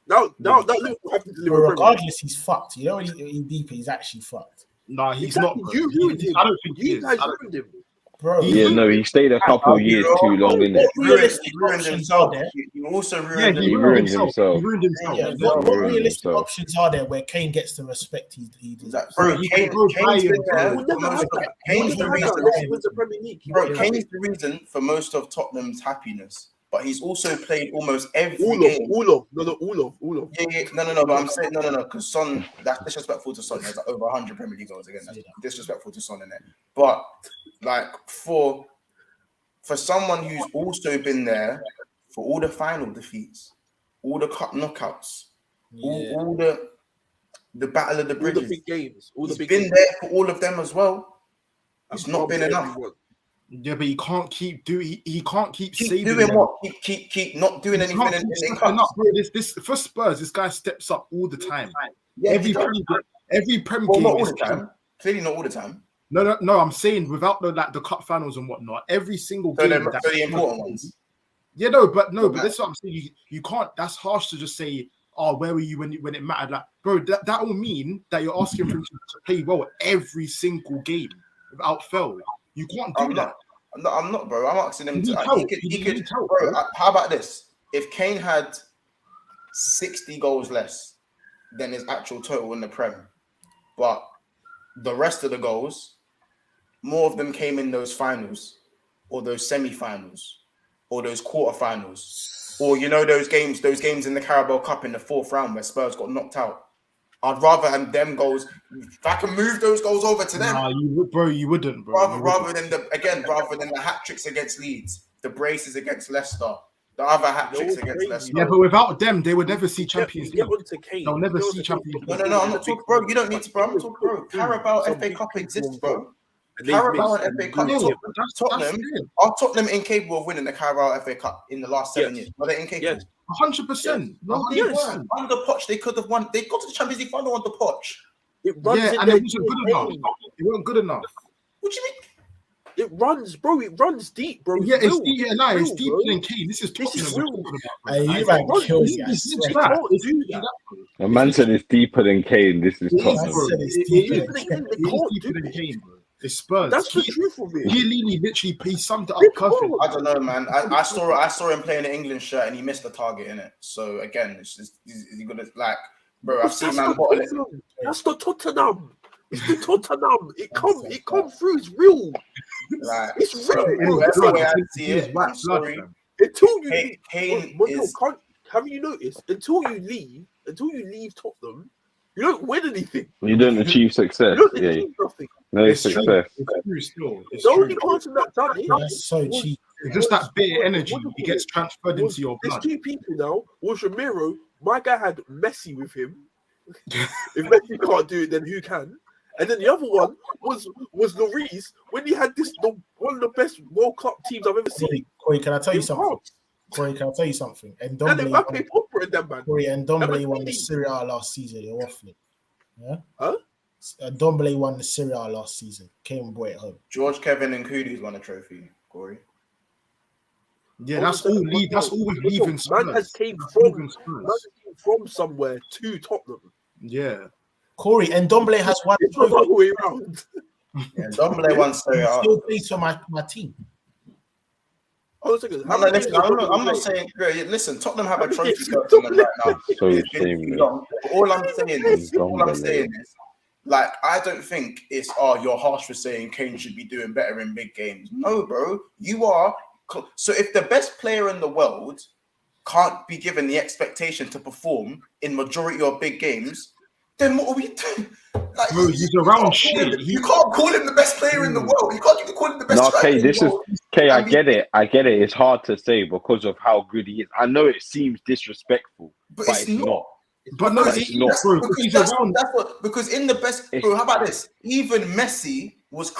[SPEAKER 3] Now Liverpool have to deliver.
[SPEAKER 5] Regardless, he's fucked. You know, when he's actually fucked.
[SPEAKER 2] No, he's not.
[SPEAKER 3] You ruined him.
[SPEAKER 2] I don't think
[SPEAKER 3] you guys ruined him.
[SPEAKER 5] Bro,
[SPEAKER 4] he stayed a couple of years too long, innit?
[SPEAKER 5] Realistic options are there.
[SPEAKER 1] You also ruined
[SPEAKER 2] he ruined himself. He ruined himself.
[SPEAKER 5] Yeah, what realistic options are there where Kane gets the respect he deserves?
[SPEAKER 1] Bro, Kane's the reason for most of Tottenham's happiness. But he's also played almost every game.
[SPEAKER 3] All of.
[SPEAKER 1] Yeah. No. But I'm saying no. Because Son, that's disrespectful to Son. There's like over 100 Premier League goals again. That's disrespectful to Son in it. But like for someone who's also been there for all the final defeats, all the cup knockouts, all the battle of the bridges,
[SPEAKER 3] all the big games,
[SPEAKER 1] he's been there for all of them as well. It's not been enough.
[SPEAKER 2] Yeah, but he can't keep doing. He can't keep saving
[SPEAKER 1] doing
[SPEAKER 2] them.
[SPEAKER 1] what? Keep not doing anything in cups.
[SPEAKER 2] This for Spurs. This guy steps up all the time.
[SPEAKER 1] Yeah,
[SPEAKER 2] every Prem
[SPEAKER 1] well,
[SPEAKER 2] game.
[SPEAKER 1] Not all the time. Clearly, not all the time.
[SPEAKER 2] No. I'm saying without the cup finals and whatnot. Every single game.
[SPEAKER 1] So the important ones.
[SPEAKER 2] Yeah, but that's what I'm saying. You can't. That's harsh to just say. Oh, where were you when it mattered? Like, bro, that will mean that you're asking for him to play well every single game without fail. You can't do that.
[SPEAKER 1] I'm not, bro. I'm asking him to. He could. Bro, how about this? If Kane had 60 goals less than his actual total in the Prem, but the rest of the goals, more of them came in those finals, or those semi-finals, or those quarterfinals, or those games in the Carabao Cup in the 4th round where Spurs got knocked out. I'd rather have them goals. If I can move those goals over to them,
[SPEAKER 2] you wouldn't, bro.
[SPEAKER 1] Rather than the hat tricks against Leeds, the braces against Leicester, The other hat
[SPEAKER 3] You know
[SPEAKER 1] tricks
[SPEAKER 3] what's
[SPEAKER 1] against
[SPEAKER 3] crazy,
[SPEAKER 1] Leicester.
[SPEAKER 2] Yeah, but without them, they would never see
[SPEAKER 3] We
[SPEAKER 2] Champions
[SPEAKER 3] get
[SPEAKER 2] League.
[SPEAKER 3] onto Kane.
[SPEAKER 2] They'll never
[SPEAKER 3] we get
[SPEAKER 2] see
[SPEAKER 3] onto
[SPEAKER 2] Champions
[SPEAKER 3] Kane.
[SPEAKER 2] League.
[SPEAKER 1] No, I'm not talking, bro. You don't need to, bro. I'm talking, bro. Carabao
[SPEAKER 3] Some
[SPEAKER 1] FA
[SPEAKER 3] big
[SPEAKER 1] Cup
[SPEAKER 3] people
[SPEAKER 1] exists,
[SPEAKER 3] on
[SPEAKER 1] bro.
[SPEAKER 3] top, and they've
[SPEAKER 1] Carabao
[SPEAKER 3] missed.
[SPEAKER 1] and FA Cup.
[SPEAKER 2] Yeah,
[SPEAKER 1] Tottenham,
[SPEAKER 2] that's it.
[SPEAKER 1] are Tottenham incapable of winning the Carabao FA Cup in the last 7
[SPEAKER 3] Yes.
[SPEAKER 1] years? Were they incapable?
[SPEAKER 3] Yes.
[SPEAKER 2] 100%.
[SPEAKER 1] No, they weren't. Under Poch, they could have won. They got to the Champions League final under Poch.
[SPEAKER 3] It runs
[SPEAKER 2] Yeah,
[SPEAKER 3] in
[SPEAKER 2] and
[SPEAKER 3] their
[SPEAKER 2] it wasn't good enough.
[SPEAKER 3] DNA.
[SPEAKER 2] It wasn't good enough.
[SPEAKER 1] What do you mean?
[SPEAKER 3] It runs, bro. It runs deep, bro.
[SPEAKER 2] Yeah, it's
[SPEAKER 3] real.
[SPEAKER 2] deep. Yeah, no, it's
[SPEAKER 3] real,
[SPEAKER 2] deeper
[SPEAKER 3] bro.
[SPEAKER 2] than Kane. This is
[SPEAKER 3] This is
[SPEAKER 2] Tottenham.
[SPEAKER 3] real.
[SPEAKER 2] We're talking about,
[SPEAKER 5] Hey,
[SPEAKER 2] bro.
[SPEAKER 5] you
[SPEAKER 2] Like,
[SPEAKER 5] man
[SPEAKER 2] it's-
[SPEAKER 5] kills you. I
[SPEAKER 2] it's
[SPEAKER 5] swear.
[SPEAKER 2] that.
[SPEAKER 3] can't
[SPEAKER 2] It's
[SPEAKER 3] do
[SPEAKER 2] deeper
[SPEAKER 3] that.
[SPEAKER 2] than bro.
[SPEAKER 4] The man said it's deeper than Kane. This is
[SPEAKER 2] It is,
[SPEAKER 4] Tottenham.
[SPEAKER 2] bro.
[SPEAKER 5] said it's
[SPEAKER 2] It
[SPEAKER 5] deeper
[SPEAKER 2] is.
[SPEAKER 5] than
[SPEAKER 3] They
[SPEAKER 2] It
[SPEAKER 3] can't
[SPEAKER 2] is
[SPEAKER 3] do
[SPEAKER 2] deeper than
[SPEAKER 3] it.
[SPEAKER 2] Kane, bro. It's Spurs.
[SPEAKER 3] That's the truth of it.
[SPEAKER 2] Chiellini literally he summed it
[SPEAKER 3] They
[SPEAKER 2] up perfect.
[SPEAKER 3] can't.
[SPEAKER 1] I don't know, man. I saw him playing an England shirt and he missed the target in it. So again, it's just is he gonna like, bro? I've seen man bottle it.
[SPEAKER 3] That's the Tottenham. It's the Tottenham. It come through. It's real.
[SPEAKER 1] Like,
[SPEAKER 3] It's
[SPEAKER 1] bro,
[SPEAKER 3] real.
[SPEAKER 1] that's the
[SPEAKER 2] blood.
[SPEAKER 1] way I
[SPEAKER 2] It's
[SPEAKER 1] see
[SPEAKER 2] his
[SPEAKER 1] it.
[SPEAKER 2] white
[SPEAKER 1] I'm
[SPEAKER 2] blood,
[SPEAKER 1] sorry.
[SPEAKER 2] fam.
[SPEAKER 3] Until you
[SPEAKER 1] Kane
[SPEAKER 3] Montel,
[SPEAKER 1] is.
[SPEAKER 3] haven't you noticed? Until you leave Tottenham, you don't win anything.
[SPEAKER 4] You don't achieve success.
[SPEAKER 3] You don't
[SPEAKER 4] Yeah,
[SPEAKER 3] achieve nothing.
[SPEAKER 4] no
[SPEAKER 2] It's true.
[SPEAKER 4] success.
[SPEAKER 2] It's true still. It's
[SPEAKER 3] The
[SPEAKER 2] true.
[SPEAKER 3] only person that done it
[SPEAKER 5] That's so
[SPEAKER 3] was-
[SPEAKER 5] cheap.
[SPEAKER 2] It's just that bitter
[SPEAKER 3] what-
[SPEAKER 2] energy.
[SPEAKER 3] what do you
[SPEAKER 2] It
[SPEAKER 3] call
[SPEAKER 2] gets
[SPEAKER 3] it?
[SPEAKER 2] transferred into your
[SPEAKER 3] There's
[SPEAKER 2] blood.
[SPEAKER 3] two people now. Was Ramiro? My guy had Messi with him. If Messi can't do it, then who can? And then the other one was Lloris when he had one of the best World Cup teams I've ever seen.
[SPEAKER 5] Corey, can I tell you
[SPEAKER 3] In
[SPEAKER 5] something?
[SPEAKER 3] France.
[SPEAKER 5] Corey, can I tell you something?
[SPEAKER 3] And
[SPEAKER 5] Ndombele
[SPEAKER 3] Mbappe Popper and that man.
[SPEAKER 5] Corey and Ndombele won the
[SPEAKER 3] Mbappe.
[SPEAKER 5] Serie A last season. You're waffling. Yeah?
[SPEAKER 3] Huh?
[SPEAKER 5] Ndombele won the Serie A last season. Came and brought it home.
[SPEAKER 1] George, Kevin, and Coodie's won a trophy. Corey.
[SPEAKER 2] Yeah, that's all. That's all with leaving Spurs.
[SPEAKER 3] Man has came
[SPEAKER 2] That's
[SPEAKER 3] from
[SPEAKER 2] leaving
[SPEAKER 3] man
[SPEAKER 2] Spurs.
[SPEAKER 3] has came from somewhere to Tottenham.
[SPEAKER 2] Yeah.
[SPEAKER 5] Corey and Ndombele has won the
[SPEAKER 3] It's not the
[SPEAKER 5] trophy.
[SPEAKER 3] other way around.
[SPEAKER 1] Yeah, Ndombele won Serie
[SPEAKER 5] He
[SPEAKER 1] A.
[SPEAKER 5] still plays for my team.
[SPEAKER 3] Hold on a second.
[SPEAKER 1] I'm not saying. Listen, Tottenham have a
[SPEAKER 3] How many
[SPEAKER 1] trophy
[SPEAKER 3] games
[SPEAKER 1] belt on them right now.
[SPEAKER 4] So
[SPEAKER 1] It's been too
[SPEAKER 4] shameless.
[SPEAKER 1] long. But all I'm saying is, like, I don't think it's you're harsh for saying Kane should be doing better in big games. No, bro, you are. So if the best player in the world can't be given the expectation to perform in majority of big games, then what are we doing? Like,
[SPEAKER 2] Bro, he's around shit.
[SPEAKER 1] You can't call him the best player in the world. You can't even call him the best.
[SPEAKER 4] No,
[SPEAKER 1] striker
[SPEAKER 4] Kay,
[SPEAKER 1] in the
[SPEAKER 4] this is
[SPEAKER 1] world.
[SPEAKER 4] Kay. I
[SPEAKER 1] And
[SPEAKER 4] get it. It's hard to say because of how good he is. I know it seems disrespectful,
[SPEAKER 1] But
[SPEAKER 4] but it's not.
[SPEAKER 2] But no,
[SPEAKER 4] But it's not.
[SPEAKER 2] bro. He's around.
[SPEAKER 1] Because in the best, bro, how about this? Even Messi was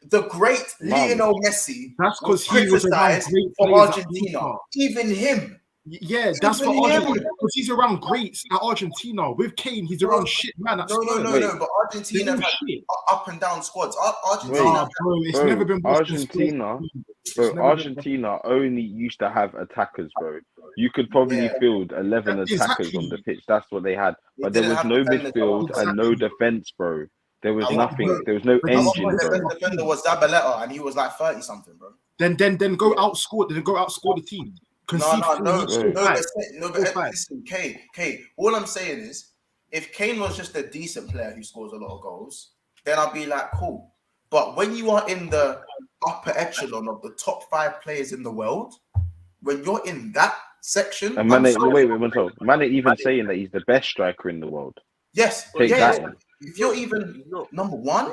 [SPEAKER 1] the great
[SPEAKER 4] Man.
[SPEAKER 1] Lionel Messi.
[SPEAKER 2] That's because he was around
[SPEAKER 1] criticized
[SPEAKER 2] great
[SPEAKER 1] for
[SPEAKER 2] players at
[SPEAKER 1] Argentina.
[SPEAKER 2] Barca.
[SPEAKER 1] Even him.
[SPEAKER 2] Yeah, that's
[SPEAKER 1] Even
[SPEAKER 2] for
[SPEAKER 1] him.
[SPEAKER 2] Argentina. Because he's around greats at Argentina. With Kane, he's around shit, man. At
[SPEAKER 1] No.
[SPEAKER 2] Spurs.
[SPEAKER 1] But Argentina
[SPEAKER 2] They're
[SPEAKER 1] have
[SPEAKER 2] all
[SPEAKER 1] had
[SPEAKER 2] shit.
[SPEAKER 1] up and down squads. Argentina.
[SPEAKER 2] Nah, bro, it's
[SPEAKER 4] Bro,
[SPEAKER 2] never been worse than
[SPEAKER 4] Argentina.
[SPEAKER 2] Spurs.
[SPEAKER 4] Bro,
[SPEAKER 2] It's never been-
[SPEAKER 4] Argentina only used to have attackers, bro. You could probably
[SPEAKER 1] Yeah.
[SPEAKER 4] field 11 attackers
[SPEAKER 2] Exactly.
[SPEAKER 4] on the pitch. That's what they had.
[SPEAKER 1] They
[SPEAKER 4] But there
[SPEAKER 1] didn't
[SPEAKER 4] was
[SPEAKER 1] have
[SPEAKER 4] no
[SPEAKER 1] defenders.
[SPEAKER 4] midfield and no defense, bro. There was
[SPEAKER 1] I
[SPEAKER 4] nothing.
[SPEAKER 1] want-
[SPEAKER 4] There was no
[SPEAKER 2] But that's
[SPEAKER 4] engine,
[SPEAKER 2] what
[SPEAKER 1] The
[SPEAKER 4] bro.
[SPEAKER 1] best defender was Zabaleta, and he was like 30 something, bro.
[SPEAKER 2] Then go outscore. Then go outscore the team.
[SPEAKER 1] No,
[SPEAKER 2] Concede
[SPEAKER 1] but
[SPEAKER 2] five.
[SPEAKER 1] listen, K. All I'm saying is, if Kane was just a decent player who scores a lot of goals, then I'd be like, cool. But when you are in the upper echelon of the top 5 players in the world, when you're in that section,
[SPEAKER 4] And Mane, Mane even saying that he's the best striker in the world.
[SPEAKER 1] yes,
[SPEAKER 4] Take
[SPEAKER 1] yes.
[SPEAKER 4] that.
[SPEAKER 1] If you're even number one,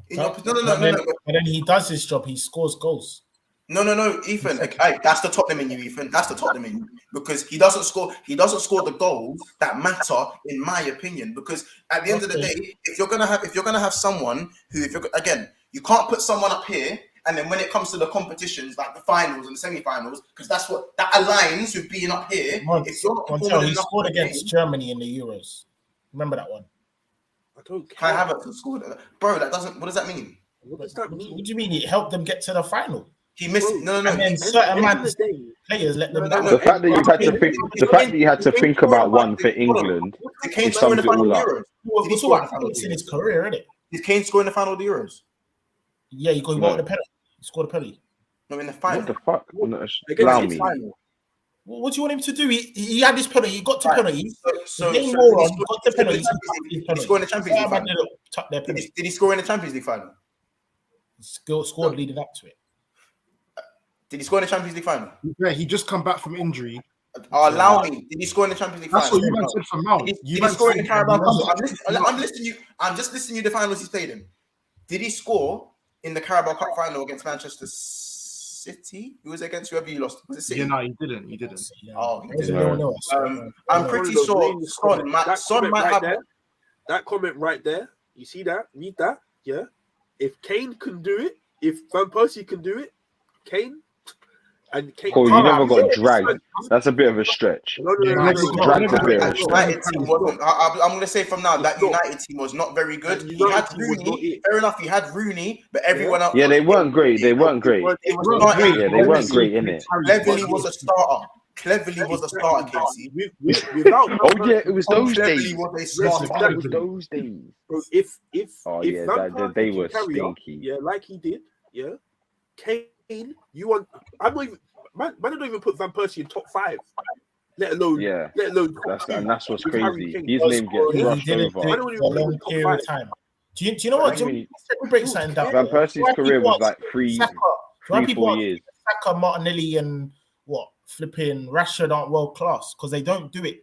[SPEAKER 3] He's not.
[SPEAKER 1] no.
[SPEAKER 5] But then he does his job. He scores goals.
[SPEAKER 1] No, Ethan. That's the Tottenham in you, Ethan. That's the Tottenham in you, because he doesn't score the goals that matter, in my opinion. Because at the end of the day, if you're gonna have someone who, you can't put someone up here, and then when it comes to the competitions like the finals and the semi-finals, because that aligns with being up here. If you're not
[SPEAKER 5] Montel, he scored against Germany in the Euros. Remember that one?
[SPEAKER 3] I don't
[SPEAKER 1] Kai
[SPEAKER 3] care.
[SPEAKER 1] Havertz scored, bro. That doesn't. What does that mean?
[SPEAKER 3] What does that
[SPEAKER 5] What
[SPEAKER 3] mean?
[SPEAKER 5] do you mean? It helped them get to the final.
[SPEAKER 1] He missed it. No.
[SPEAKER 5] And then
[SPEAKER 3] End
[SPEAKER 5] certain
[SPEAKER 3] of the day,
[SPEAKER 5] players let them
[SPEAKER 1] No,
[SPEAKER 5] down.
[SPEAKER 1] no,
[SPEAKER 4] The fact that you had to think about one for England.
[SPEAKER 1] Did Kane
[SPEAKER 4] It
[SPEAKER 1] score in the
[SPEAKER 4] sums it
[SPEAKER 1] final
[SPEAKER 4] all
[SPEAKER 1] of the
[SPEAKER 4] up.
[SPEAKER 1] Euros?
[SPEAKER 5] We're talking about points in his career, isn't it?
[SPEAKER 1] Did Kane score in the final of the Euros?
[SPEAKER 5] Yeah, he
[SPEAKER 4] No.
[SPEAKER 5] got the penalty. He scored a penalty.
[SPEAKER 1] No, in the
[SPEAKER 4] What
[SPEAKER 1] final.
[SPEAKER 4] the fuck? No,
[SPEAKER 3] Again,
[SPEAKER 4] allow
[SPEAKER 3] it's
[SPEAKER 4] me.
[SPEAKER 3] fine.
[SPEAKER 5] What do you want him to do? He had this penalty. He got to
[SPEAKER 1] Right.
[SPEAKER 5] penalty.
[SPEAKER 1] So
[SPEAKER 5] Game
[SPEAKER 1] did
[SPEAKER 5] more on.
[SPEAKER 1] he
[SPEAKER 5] Got the penalty.
[SPEAKER 1] Did he score in the Champions League final?
[SPEAKER 5] Tuck their penalty.
[SPEAKER 1] Did he score in the Champions League final?
[SPEAKER 5] Scored leading up to it.
[SPEAKER 1] Did he score in the Champions League final?
[SPEAKER 2] Yeah, he just come back from injury.
[SPEAKER 1] Allow me. Did he score in the Champions League
[SPEAKER 2] That's
[SPEAKER 1] final?
[SPEAKER 2] what you man said for Mount.
[SPEAKER 1] Did
[SPEAKER 2] You
[SPEAKER 1] he
[SPEAKER 2] man
[SPEAKER 1] score in the
[SPEAKER 2] said-
[SPEAKER 1] Carabao Cup? I'm listening you. I'm just listening you the finals he's played in. Did he score in the Carabao Cup final against Manchester City? Who was it against whoever you lost? Was it City?
[SPEAKER 2] Yeah, no, he didn't. He didn't.
[SPEAKER 1] Oh, he
[SPEAKER 5] It was a
[SPEAKER 1] didn't.
[SPEAKER 5] 0-0.
[SPEAKER 1] I'm pretty sure Son might have.
[SPEAKER 3] That comment right there, you see that? Read that, yeah? If Kane can do it, if Van Persie can do it, Kane.
[SPEAKER 4] Cole, you never got dragged. That's a bit of a stretch. Dragged a bit of a stretch.
[SPEAKER 1] United team wasn't. I'm going to say from now that United team was not very good. He had Rooney. Fair enough, he had Rooney, but everyone else.
[SPEAKER 4] Yeah, they weren't great. They weren't great.
[SPEAKER 1] It was not.
[SPEAKER 4] Yeah, they weren't great in it.
[SPEAKER 1] Cleverly was a starter. Cleverly was a starter, Casey.
[SPEAKER 4] Oh yeah, it was those
[SPEAKER 1] Cleverly
[SPEAKER 4] days.
[SPEAKER 1] was a starter.
[SPEAKER 4] It was those days.
[SPEAKER 3] Bro,
[SPEAKER 4] They were stinky.
[SPEAKER 3] Yeah, like he did. Yeah, Kane. You want? I'm not even. Man, don't even put Van Persie in top 5. Let alone.
[SPEAKER 4] That's what's crazy. His name gets brushed over.
[SPEAKER 5] I don't even for a long period of time. Do you know what? Let me break something down.
[SPEAKER 4] Van Persie's career was like 3-4 years.
[SPEAKER 5] Saka, Martinelli, and what? Flipping Rashford aren't world class because they don't do it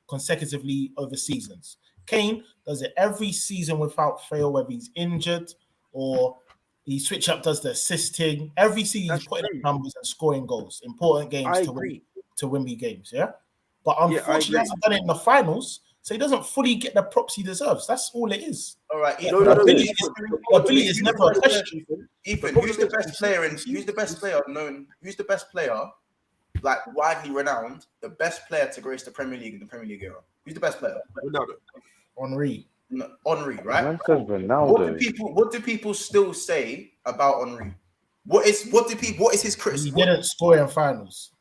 [SPEAKER 5] consecutively over seasons. Kane does it every season without fail, whether he's injured or he switch up, does the assisting. Every season he's putting up numbers and scoring goals, important games to win me games. Yeah, but unfortunately he hasn't done it in the finals, so he doesn't fully get the props he deserves. That's all it is.
[SPEAKER 1] All right,
[SPEAKER 5] ability is never a question.
[SPEAKER 1] Ethan, who's the best player Who's the best player, like widely renowned, the best player to grace the Premier League in the Premier League era? Who's the best player?
[SPEAKER 3] Ronaldo.
[SPEAKER 5] Henry.
[SPEAKER 1] No, Henry, right?
[SPEAKER 4] Ronaldo.
[SPEAKER 1] What do people still say about Henry? What is his criticism?
[SPEAKER 5] He didn't score in finals.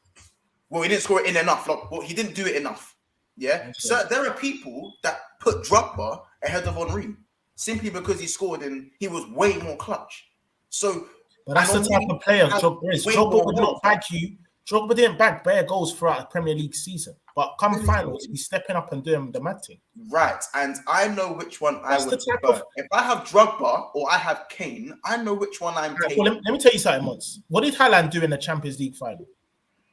[SPEAKER 1] Well, he didn't score it in enough. He didn't do it enough. Yeah. Okay. So there are people that put Drogba ahead of Henry simply because he was way more clutch. So,
[SPEAKER 5] but that's the type of player Drogba is. Drogba would not bag you. Drogba didn't bag bare goals throughout the Premier League season, but come finals, he's stepping up and doing the mad thing.
[SPEAKER 1] Right, and I know which one I would prefer. If I have Drogba or I have Kane, I know which one I'm taking.
[SPEAKER 5] Well, let me tell you something once. What did Haaland do in the Champions League final?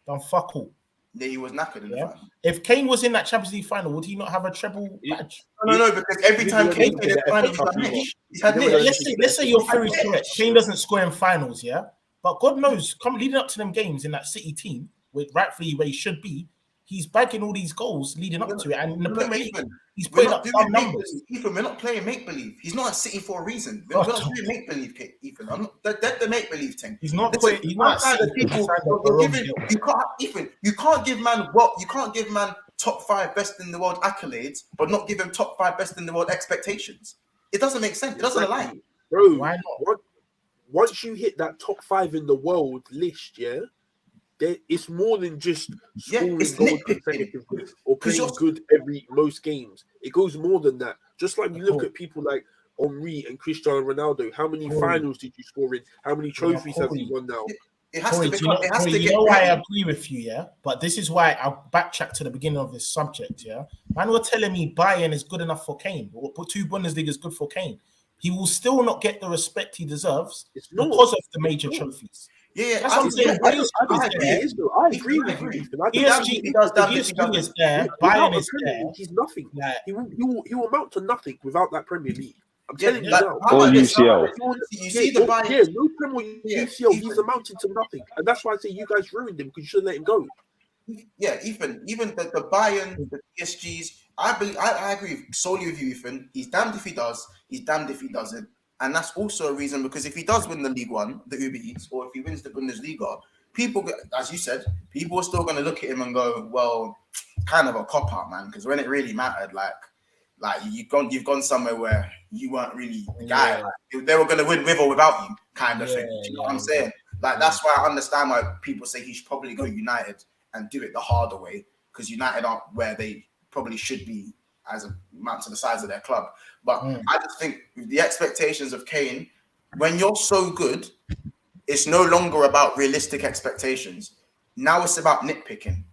[SPEAKER 5] Done fuck all.
[SPEAKER 1] Yeah, he was knackered in the final.
[SPEAKER 5] If Kane was in that Champions League final, would he not have a treble badge?
[SPEAKER 1] No, because every time Kane in the final, he's had
[SPEAKER 5] let's say you're very correct. Kane doesn't score in finals, yeah? But God knows, leading up to them games in that City team, with rightfully where he should be, he's bagging all these goals leading up to it. And in the Premier League, he's putting up some numbers.
[SPEAKER 1] Ethan, we're not playing make-believe. He's not at City for a reason. We're not doing make-believe, Ethan. I'm not the make-believe thing.
[SPEAKER 5] He's not putting. He's not at people.
[SPEAKER 1] You can't give man top 5 best in the world accolades, but not give him top 5 best in the world expectations. It doesn't make sense. It doesn't align.
[SPEAKER 3] Bro, why not? Once you hit that top 5 in the world list, yeah, it's more than just scoring goals consecutively or playing good most games. It goes more than that. Just like you look at people like Henry and Cristiano Ronaldo. How many finals did you score in? How many trophies have you won now?
[SPEAKER 1] It has to get.
[SPEAKER 5] You know why I agree with you, yeah? But this is why I'll backtrack to the beginning of this subject, yeah? Man were telling me Bayern is good enough for Kane, or 2 Bundesliga is good for Kane. He will still not get the respect he deserves because of the major trophies.
[SPEAKER 1] Yeah,
[SPEAKER 5] that's what I'm saying.
[SPEAKER 3] I agree with you.
[SPEAKER 5] PSG is there. Bayern is there.
[SPEAKER 3] He's nothing. He will amount to nothing without that Premier League. I'm telling you now.
[SPEAKER 4] Or UCL.
[SPEAKER 1] You see the Bayern.
[SPEAKER 3] No Premier UCL. He's amounting to nothing, and that's why I say you guys ruined him because you should let him go.
[SPEAKER 1] Yeah, even the Bayern, the PSGs. I agree solely with you, Ethan. He's damned if he does. He's damned if he doesn't. And that's also a reason because if he does win the League One, the Uber Eats, or if he wins the Bundesliga, people, as you said, people are still going to look at him and go, well, kind of a cop-out, man. Because when it really mattered, like you've gone somewhere where you weren't really the guy. Like, they were going to win with or without you, kind of thing. You know what I'm saying? Like that's why I understand why people say he should probably go United and do it the harder way because United aren't where they probably should be as a amount to the size of their club. But I just think the expectations of Kane, when you're so good, it's no longer about realistic expectations. Now it's about nitpicking.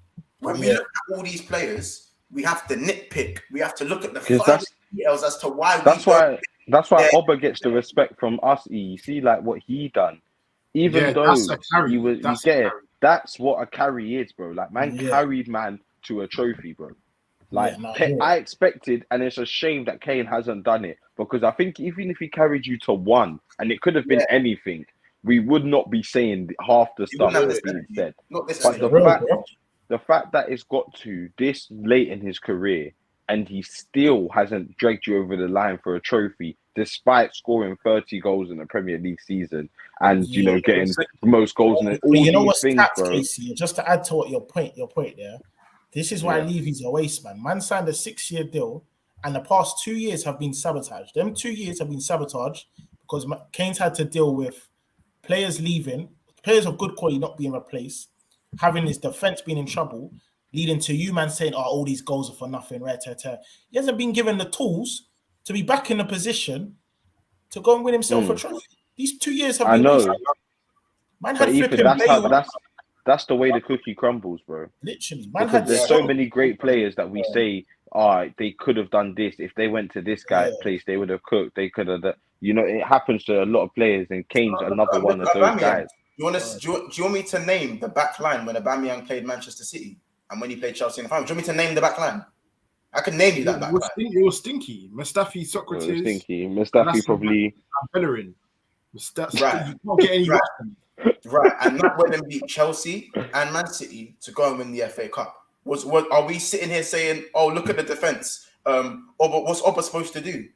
[SPEAKER 1] When we look at all these players, we have to nitpick. We have to look at the details as to why.
[SPEAKER 4] That's why Oba gets the respect from us. You see, like what he done, even though he was, that's what a carry is, bro. Like man carried man to a trophy, bro. Like I expected, and it's a shame that Kane hasn't done it because I think even if he carried you to 1, and it could have been anything, we would not be saying half the
[SPEAKER 1] You
[SPEAKER 4] stuff
[SPEAKER 1] wouldn't have
[SPEAKER 4] that's
[SPEAKER 1] this
[SPEAKER 4] being
[SPEAKER 1] energy.
[SPEAKER 4] said.
[SPEAKER 1] Not this
[SPEAKER 4] But
[SPEAKER 1] energy.
[SPEAKER 4] the fact that it's got to this late in his career and he still hasn't dragged you over the line for a trophy, despite scoring 30 goals in the Premier League season and getting most goals in it. All
[SPEAKER 5] you know
[SPEAKER 4] these
[SPEAKER 5] what's
[SPEAKER 4] things,
[SPEAKER 5] tapped,
[SPEAKER 4] bro.
[SPEAKER 5] Casey? Just to add to what your point there. This is why Levy's a waste man. Man signed a 6-year deal, and the past 2 years have been sabotaged. Them 2 years have been sabotaged because Kane's had to deal with players leaving, players of good quality not being replaced, having his defense being in trouble, leading to you man saying, "Oh, all these goals are for nothing." He hasn't been given the tools to be back in a position to go and win himself a trophy. These 2 years have
[SPEAKER 4] I
[SPEAKER 5] been
[SPEAKER 4] know,
[SPEAKER 5] wasted. Man
[SPEAKER 4] but
[SPEAKER 5] had
[SPEAKER 4] Ethan,
[SPEAKER 5] flipping Bale.
[SPEAKER 4] that's the way the cookie crumbles, bro.
[SPEAKER 5] Literally, man
[SPEAKER 4] Because
[SPEAKER 5] had
[SPEAKER 4] there's so many great players that we say, they could have done this. If they went to this guy's place, they would have cooked. They could have, it happens to a lot of players, and Kane's another one of those guys.
[SPEAKER 1] Do you want me to name the back line when Aubameyang played Manchester City and when he played Chelsea in the final? Do you want me to name the back line? I can name you that back line.
[SPEAKER 2] It was stinky. Mustafi, Socrates.
[SPEAKER 4] It was stinky. Mustafi probably.
[SPEAKER 2] Bellerin.
[SPEAKER 1] Right.
[SPEAKER 2] You can't get any
[SPEAKER 1] Right, and that went and beat Chelsea and Man City to go and win the FA Cup. Are we sitting here saying, "Oh, look at the defense"? What's Oba supposed to do?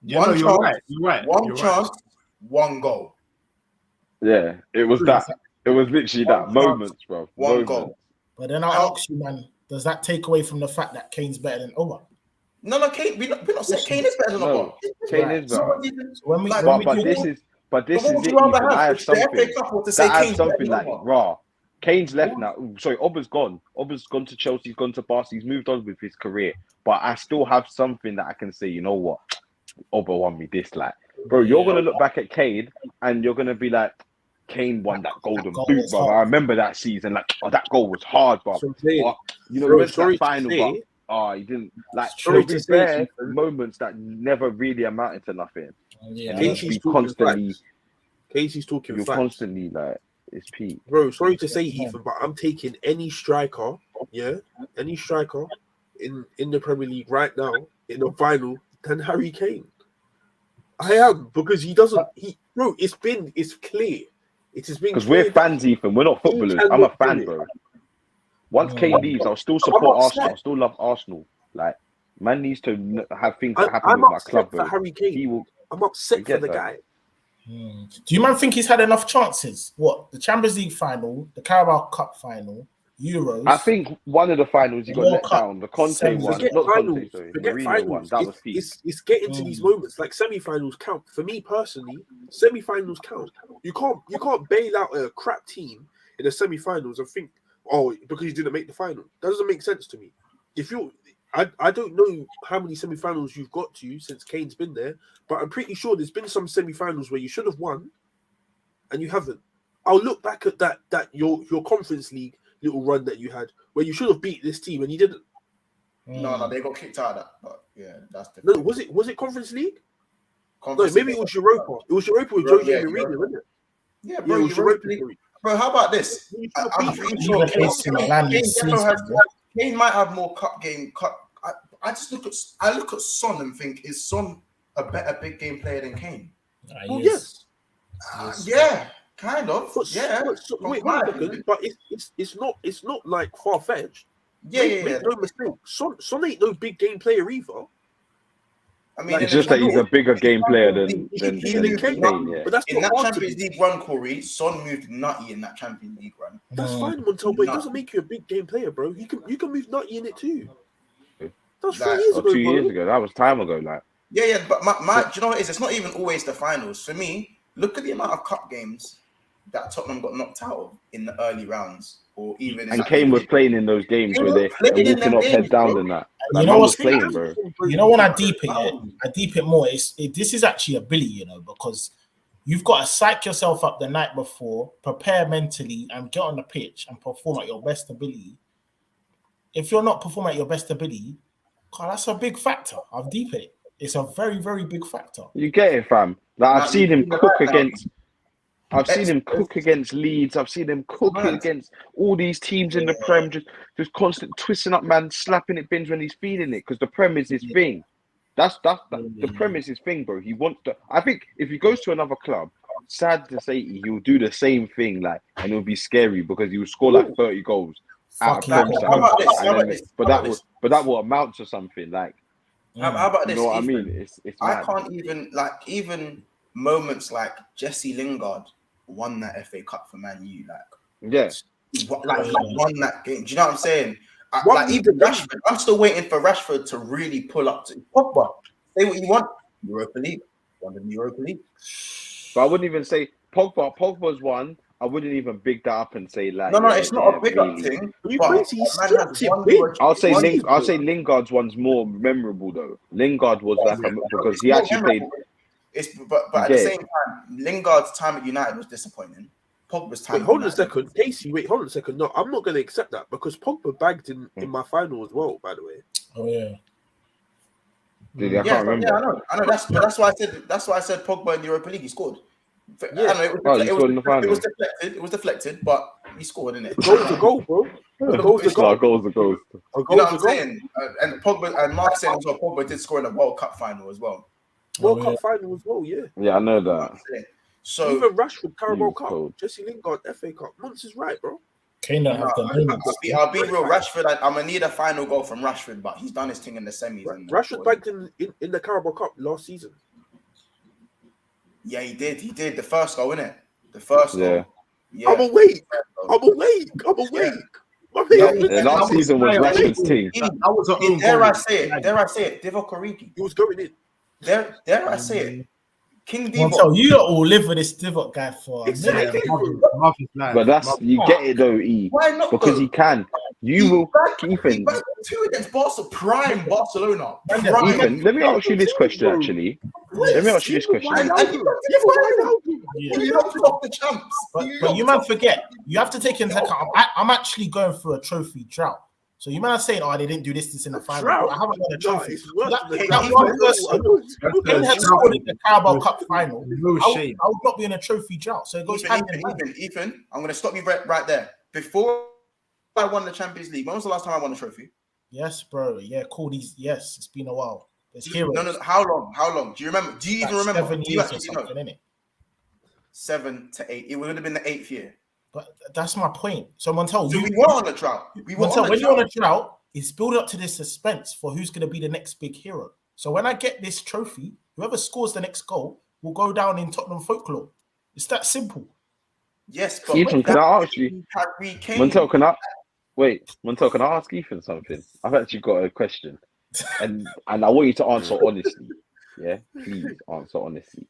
[SPEAKER 2] Yeah, you're right.
[SPEAKER 1] One chance, one goal.
[SPEAKER 4] Yeah, it was that. It was literally that moments, bro.
[SPEAKER 1] One goal.
[SPEAKER 5] But then I'll ask you, man, does that take away from the fact that Kane's better than Oba?
[SPEAKER 1] No, Kane. We're not saying Kane is better than Oba.
[SPEAKER 4] Kane is better. But this is it. I have something like raw. Kane's left now. Sorry, Oba's gone. Oba's gone to Chelsea. He's gone to Barca. He's moved on with his career. But I still have something that I can say. You know what? Oba won me this. Like, bro, you're gonna look back at Kane and you're gonna be like, Kane won that golden boot, bro. I remember that season. Like, that goal was hard, bro. He went to that final, but he didn't. Like, there'll be bare moments that never really amounted to nothing.
[SPEAKER 3] Yeah,
[SPEAKER 4] Casey's constantly.
[SPEAKER 3] Casey's talking.
[SPEAKER 4] You're
[SPEAKER 3] facts.
[SPEAKER 4] constantly like, it's peak.
[SPEAKER 3] Bro, sorry to say, Ethan, but I'm taking any striker, any striker in the Premier League right now in the final than Harry Kane. I am, because he doesn't. It's clear. It has been
[SPEAKER 4] because we're fans, Ethan. We're not footballers. I'm a fan, bro. Once Kane leaves, I'll still support Arsenal. I'll still love Arsenal. Like, man needs to have things that happen with my club, bro.
[SPEAKER 3] Harry Kane. I'm upset for the guy.
[SPEAKER 5] Do you man think he's had enough chances? What, the Champions League final, the Carabao Cup final, Euros?
[SPEAKER 4] I think one of the finals he got let down. The Conte one,
[SPEAKER 3] forget
[SPEAKER 4] not
[SPEAKER 3] finals.
[SPEAKER 4] Conte, sorry.
[SPEAKER 3] Forget
[SPEAKER 4] Mourinho
[SPEAKER 3] finals.
[SPEAKER 4] one. That was peak.
[SPEAKER 3] It's getting to these moments. Like, semi-finals count. For me personally, semi-finals count. You can't bail out a crap team in the semi-finals and think, oh, because you didn't make the final. That doesn't make sense to me. I don't know how many semi-finals you've got to since Kane's been there, but I'm pretty sure there's been some semi-finals where you should have won and you haven't. I'll look back at that your Conference League little run that you had where you should have beat this team and you didn't.
[SPEAKER 1] No, they got kicked out of that. But yeah, that's the.
[SPEAKER 3] No, was it Conference League? Maybe it was Europa. It was Europa with Jose Mourinho, wasn't it?
[SPEAKER 1] Yeah, bro. Europa League. Bro, how about this? I'm pretty sure Kane might have more cup game. I look at Son and think, is Son a better big game player than Kane?
[SPEAKER 3] Well, yes.
[SPEAKER 1] Yeah, kind of.
[SPEAKER 3] But,
[SPEAKER 1] yeah.
[SPEAKER 3] But it's not like far fetched. Make no mistake. Son ain't no big game player either.
[SPEAKER 1] I mean,
[SPEAKER 4] it's just that he's a bigger game player than Kane.
[SPEAKER 3] Yeah. But that's
[SPEAKER 1] in that Champions League run, Corey, Son moved nutty in that Champions League run.
[SPEAKER 3] That's fine, Montel, but it doesn't make you a big game player, bro. You can move nutty in it too. That's 3 years ago.
[SPEAKER 4] 2 years ago. That was time ago. Like,
[SPEAKER 1] yeah. But my do you know what it is? It's not even always the finals. For me, look at the amount of cup games that Tottenham got knocked out of in the early rounds, or even.
[SPEAKER 4] And Kane was playing in those games where they're walking up head down and that.
[SPEAKER 5] Like, you know what's
[SPEAKER 4] playing, bro?
[SPEAKER 5] You know when I deep it more. This is actually a Billy, because you've got to psych yourself up the night before, prepare mentally, and get on the pitch and perform at your best ability. If you're not performing at your best ability, God, that's a big factor. I've deep it. It's a very, very big factor.
[SPEAKER 4] You get it, fam. Like, I've seen him cook against. I've seen him cook against Leeds. I've seen him cook against all these teams in the Prem, just constant twisting up, man, slapping it bins when he's feeling it, because the Prem is his thing. The Prem is his thing, bro. He wants to. I think if he goes to another club, sad to say, he'll do the same thing, like, and it'll be scary because he will score like 30 goals out of
[SPEAKER 5] Fuck
[SPEAKER 4] Prem
[SPEAKER 5] yeah.
[SPEAKER 4] side,
[SPEAKER 1] How about this?
[SPEAKER 4] and
[SPEAKER 1] How about
[SPEAKER 4] then-
[SPEAKER 1] this?
[SPEAKER 4] but
[SPEAKER 1] How
[SPEAKER 4] that
[SPEAKER 1] about
[SPEAKER 4] will,
[SPEAKER 1] this?
[SPEAKER 4] but that will amount to something. Like,
[SPEAKER 1] How about
[SPEAKER 4] you
[SPEAKER 1] this?
[SPEAKER 4] know what I
[SPEAKER 1] Ethan?
[SPEAKER 4] mean? It's
[SPEAKER 1] I
[SPEAKER 4] mad.
[SPEAKER 1] can't even moments like Jesse Lingard won that FA Cup for Man U.
[SPEAKER 4] Yeah,
[SPEAKER 1] He won that game. Do you know what I'm saying?
[SPEAKER 3] One
[SPEAKER 1] Like even Rashford, I'm still waiting for Rashford to really pull up to Pogba. Say what you want. Europa League. Won the Europa League.
[SPEAKER 4] but I wouldn't even say Pogba. Pogba's one. I wouldn't even big that up and say like.
[SPEAKER 1] No,
[SPEAKER 4] yeah,
[SPEAKER 1] it's not a
[SPEAKER 4] yeah,
[SPEAKER 1] big up
[SPEAKER 4] really.
[SPEAKER 1] thing.
[SPEAKER 3] You
[SPEAKER 1] But
[SPEAKER 3] crazy? He
[SPEAKER 1] man
[SPEAKER 3] slapped
[SPEAKER 1] has
[SPEAKER 3] him
[SPEAKER 1] won
[SPEAKER 3] big.
[SPEAKER 4] I'll say
[SPEAKER 1] one-
[SPEAKER 4] I'll say Lingard's one's more memorable though. Lingard was like because
[SPEAKER 1] It's
[SPEAKER 4] he
[SPEAKER 1] more
[SPEAKER 4] actually played.
[SPEAKER 1] memorable. But at the same time, Lingard's time at United was disappointing. Pogba's time.
[SPEAKER 3] Wait,
[SPEAKER 1] at
[SPEAKER 3] hold on a
[SPEAKER 1] United-
[SPEAKER 3] second. Casey, wait, hold on a second. No, I'm not going to accept that because Pogba bagged in my final as well, by the way.
[SPEAKER 5] Oh yeah.
[SPEAKER 4] Did he? I
[SPEAKER 1] Yeah,
[SPEAKER 4] can't remember.
[SPEAKER 1] I know. That's why I said Pogba in the Europa League. He scored.
[SPEAKER 3] Yeah.
[SPEAKER 1] I know,
[SPEAKER 4] He scored in the final.
[SPEAKER 1] It was deflected, but he scored, didn't it?
[SPEAKER 3] Goal's a goal, bro. A goal's a
[SPEAKER 4] It's
[SPEAKER 3] goal.
[SPEAKER 4] not goals.
[SPEAKER 3] A
[SPEAKER 1] You know
[SPEAKER 3] goal's
[SPEAKER 1] what
[SPEAKER 3] a
[SPEAKER 1] I'm
[SPEAKER 3] goal.
[SPEAKER 1] saying? And Pogba and Mark saying as well, Pogba did score in the World Cup final as well.
[SPEAKER 3] World Cup final as well, yeah.
[SPEAKER 4] Yeah, I know
[SPEAKER 1] You know what
[SPEAKER 4] that.
[SPEAKER 1] I'm saying? So
[SPEAKER 3] Even Rashford, Carabao
[SPEAKER 4] was
[SPEAKER 3] Cup,
[SPEAKER 4] cold.
[SPEAKER 3] Jesse Lingard, FA Cup. Monts is right, bro.
[SPEAKER 5] Kane don't have the moments.
[SPEAKER 1] I'll be real. Rashford, I'm gonna need a final goal from Rashford, but he's done his thing in the semis. And
[SPEAKER 3] Rashford bagged in the Carabao Cup last season.
[SPEAKER 1] Yeah, he did. He did the first goal, innit? The first
[SPEAKER 4] Yeah.
[SPEAKER 1] goal. Yeah.
[SPEAKER 3] I'm awake. I'm awake. My
[SPEAKER 1] Yeah,
[SPEAKER 3] mate,
[SPEAKER 4] Yeah, last season was Rashford's team.
[SPEAKER 2] That was an own
[SPEAKER 1] Dare
[SPEAKER 2] goal.
[SPEAKER 1] I say it? Divock Origi.
[SPEAKER 3] he was going in.
[SPEAKER 1] Dare I say it? King
[SPEAKER 5] Well,
[SPEAKER 1] Divock.
[SPEAKER 5] so you lot all live with this Divock guy for a minute.
[SPEAKER 3] Exactly.
[SPEAKER 2] Marvin's life.
[SPEAKER 4] But that's you get it though, E,
[SPEAKER 1] Why not?
[SPEAKER 4] because
[SPEAKER 1] though?
[SPEAKER 4] he can. You
[SPEAKER 1] He
[SPEAKER 4] will,
[SPEAKER 1] bagged
[SPEAKER 4] Ethan.
[SPEAKER 1] two against Barcelona, prime Barcelona.
[SPEAKER 4] Ethan, let me ask you this question. Actually, let me ask you this question.
[SPEAKER 1] And you don't stop the champs.
[SPEAKER 5] But you man forget, you have to take into account. I'm actually going through a trophy drought. So you man are saying, "Oh, they didn't do this in the final."
[SPEAKER 3] Drought?
[SPEAKER 5] I haven't won a
[SPEAKER 3] No,
[SPEAKER 5] trophy.
[SPEAKER 3] it's worse
[SPEAKER 5] That-
[SPEAKER 3] than the
[SPEAKER 5] that
[SPEAKER 3] drought.
[SPEAKER 5] one person- Kane had scored in the Carabao Cup final.
[SPEAKER 2] No
[SPEAKER 5] I
[SPEAKER 2] shame.
[SPEAKER 5] would not be in a trophy drought. So it goes hand in hand.
[SPEAKER 1] Ethan, I'm going to stop you right there. Before I won the Champions League, when was the last time I won a trophy?
[SPEAKER 5] Yes, bro. Yeah, cool. Yes, it's been a while. There's heroes.
[SPEAKER 1] No. How long? Do you remember? Do you even remember?
[SPEAKER 5] 7
[SPEAKER 1] Do you
[SPEAKER 5] years or
[SPEAKER 1] actually know?
[SPEAKER 5] something, innit?
[SPEAKER 1] 7 to 8. It would have been the 8th year.
[SPEAKER 5] But that's my point. So Montel,
[SPEAKER 1] So we were on a drought.
[SPEAKER 5] when you're on a drought, it's building up to this suspense for who's going to be the next big hero. So when I get this trophy, whoever scores the next goal will go down in Tottenham folklore. It's that simple.
[SPEAKER 1] Yes, but
[SPEAKER 4] Ethan, can I ask you?
[SPEAKER 1] Harry Kane.
[SPEAKER 4] Montel, can I ask Ethan something? I've actually got a question, and I want you to answer honestly. Yeah, please answer honestly.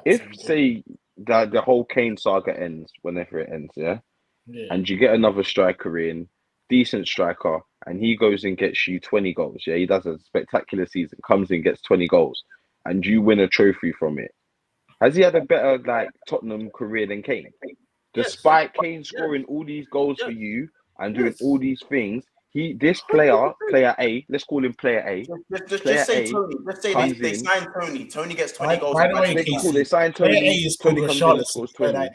[SPEAKER 4] If say that the whole Kane saga ends, whenever it ends, yeah, and you get another striker in, decent striker, and he goes and gets you 20 goals. Yeah, he does a spectacular season, comes in, gets 20 goals, and you win a trophy from it. Has he had a better like Tottenham career than Kane? Despite Kane scoring all these goals for you and doing all these things, this player A, let's call him player A.
[SPEAKER 1] Just say Toney. Let's say they signed Toney. Toney gets 20 goals.
[SPEAKER 5] By the way, Casey,
[SPEAKER 4] they signed Toney.
[SPEAKER 5] player A is called
[SPEAKER 4] Tony comes in and
[SPEAKER 5] Richarlison.
[SPEAKER 4] scores 20.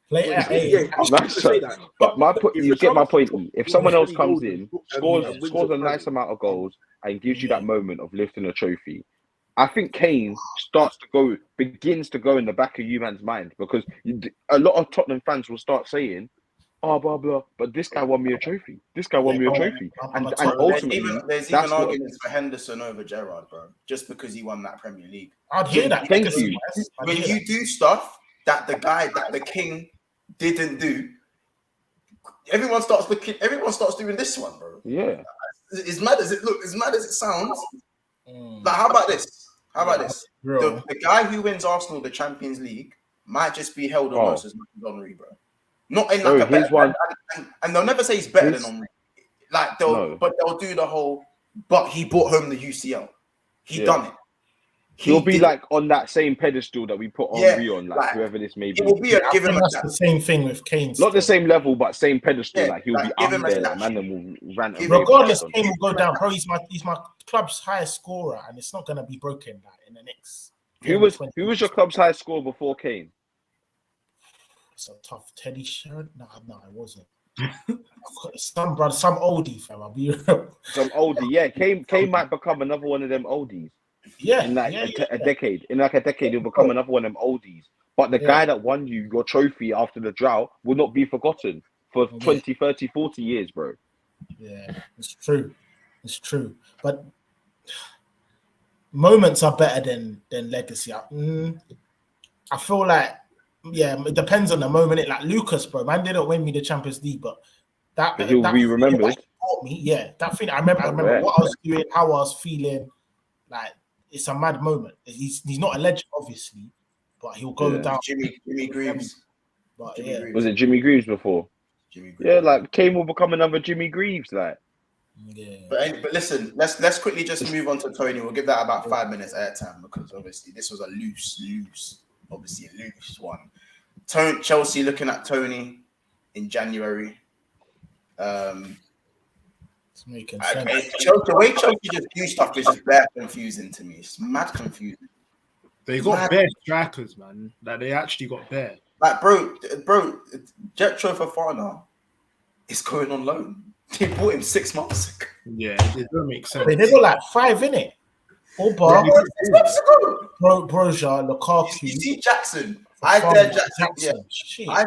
[SPEAKER 5] Player A.
[SPEAKER 3] Yeah, I was going to say that.
[SPEAKER 4] But you get my point. If someone else comes in, scores
[SPEAKER 3] wins
[SPEAKER 4] a
[SPEAKER 3] the
[SPEAKER 4] nice
[SPEAKER 3] Premier.
[SPEAKER 4] amount of goals and gives you that moment of lifting a trophy, I think Kane begins to go in the back of you man's mind, because a lot of Tottenham fans will start saying, "Oh, blah blah," but this guy won me a trophy. This guy won me a trophy, and ultimately,
[SPEAKER 1] there's even arguments for Henderson over Gerrard, bro, just because he won that Premier League.
[SPEAKER 5] I'd hear that.
[SPEAKER 4] Thank you.
[SPEAKER 1] When you do stuff that the king didn't do, everyone starts doing this one, bro.
[SPEAKER 4] Yeah.
[SPEAKER 1] As mad as it sounds. Like, how about this? The guy who wins Arsenal the Champions League might just be held almost as much as Henry, bro. Not in like a better one, and they'll never say he's better than Henry. Like they'll do the whole. But he brought home the UCL. He done it.
[SPEAKER 4] He'll be like on that same pedestal that we put Henry on, like whoever this may be.
[SPEAKER 1] It will be a given.
[SPEAKER 5] That's the same thing with Kane.
[SPEAKER 4] Not the same level, but same pedestal. Like he'll be
[SPEAKER 1] give
[SPEAKER 4] up
[SPEAKER 1] him
[SPEAKER 4] there.
[SPEAKER 1] a
[SPEAKER 4] Like, man, will rant.
[SPEAKER 5] Regardless, Kane will go down. Bro, he's my club's highest scorer, and it's not gonna be broken in the next.
[SPEAKER 4] Who was your club's highest scorer before Kane?
[SPEAKER 5] It's a tough Teddy Sheringham. No, it wasn't. Some oldie, fam. I'll be real.
[SPEAKER 4] Some oldie, yeah. Kane might become another one of them oldies.
[SPEAKER 5] Yeah,
[SPEAKER 4] in like a decade. In like a decade, he'll become another one of them oldies. But the guy that won you your trophy after the drought will not be forgotten for 20, 30, 40 years, bro.
[SPEAKER 5] Yeah, it's true. It's true. But moments are better than legacy. I feel like, it depends on the moment. Like Lucas, bro, man didn't win me the Champions League, but that
[SPEAKER 4] He'll be remembered.
[SPEAKER 5] taught me, that thing. I remember what I was doing, how I was feeling. Like, it's a mad moment. He's not a legend, obviously, but he'll go down.
[SPEAKER 1] Jimmy Greaves.
[SPEAKER 5] But
[SPEAKER 1] Greaves.
[SPEAKER 4] Was it Jimmy Greaves before?
[SPEAKER 1] Jimmy Greaves.
[SPEAKER 4] Yeah, like Kane will become another Jimmy Greaves, like.
[SPEAKER 5] Yeah.
[SPEAKER 1] But listen, let's quickly just move on to Toney. We'll give that about 5 minutes airtime because obviously this was a loose one. Chelsea looking at Toney in January.
[SPEAKER 5] It's making sense.
[SPEAKER 1] The way Chelsea just do stuff is just very confusing to me. It's mad confusing.
[SPEAKER 2] They got bare strikers, man. Like they actually got bare.
[SPEAKER 1] Like, bro, Jetro Fofana is going on loan. They bought him 6 months ago.
[SPEAKER 2] Yeah, it doesn't make sense.
[SPEAKER 5] They got like 5 in it. Oba,
[SPEAKER 1] 6 months ago.
[SPEAKER 5] Broja, Lukaku.
[SPEAKER 1] You see Jackson. I dare Jackson.
[SPEAKER 5] Shit.
[SPEAKER 1] I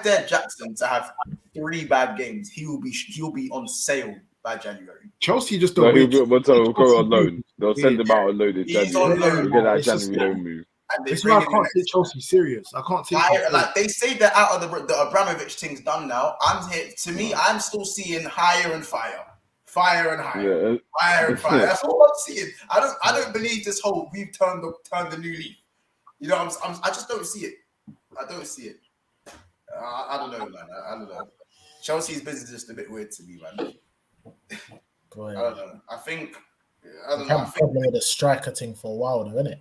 [SPEAKER 1] dare Jackson to have 3 bad games. He'll be on sale by January.
[SPEAKER 2] Chelsea just
[SPEAKER 4] No,
[SPEAKER 2] don't.
[SPEAKER 4] he'll go on loan. They'll send him out on loan in
[SPEAKER 1] He's
[SPEAKER 4] January.
[SPEAKER 1] on loan.
[SPEAKER 4] He'll get that
[SPEAKER 2] It's just-
[SPEAKER 4] January loan move.
[SPEAKER 2] This is why I can't take Chelsea serious. I can't take.
[SPEAKER 1] Like they say that out of the Abramovich thing's done now. I'm here. To me, I'm still seeing higher and fire and higher,
[SPEAKER 4] Yeah.
[SPEAKER 1] fire and fire. That's all I'm seeing. I don't believe this whole we've turned the new leaf. You know, I just don't see it. I don't see it. I don't know, man. I don't know. Chelsea's business is just a bit weird to me, man. I don't know. I think
[SPEAKER 5] Probably with the striker thing for a while, though, isn't it?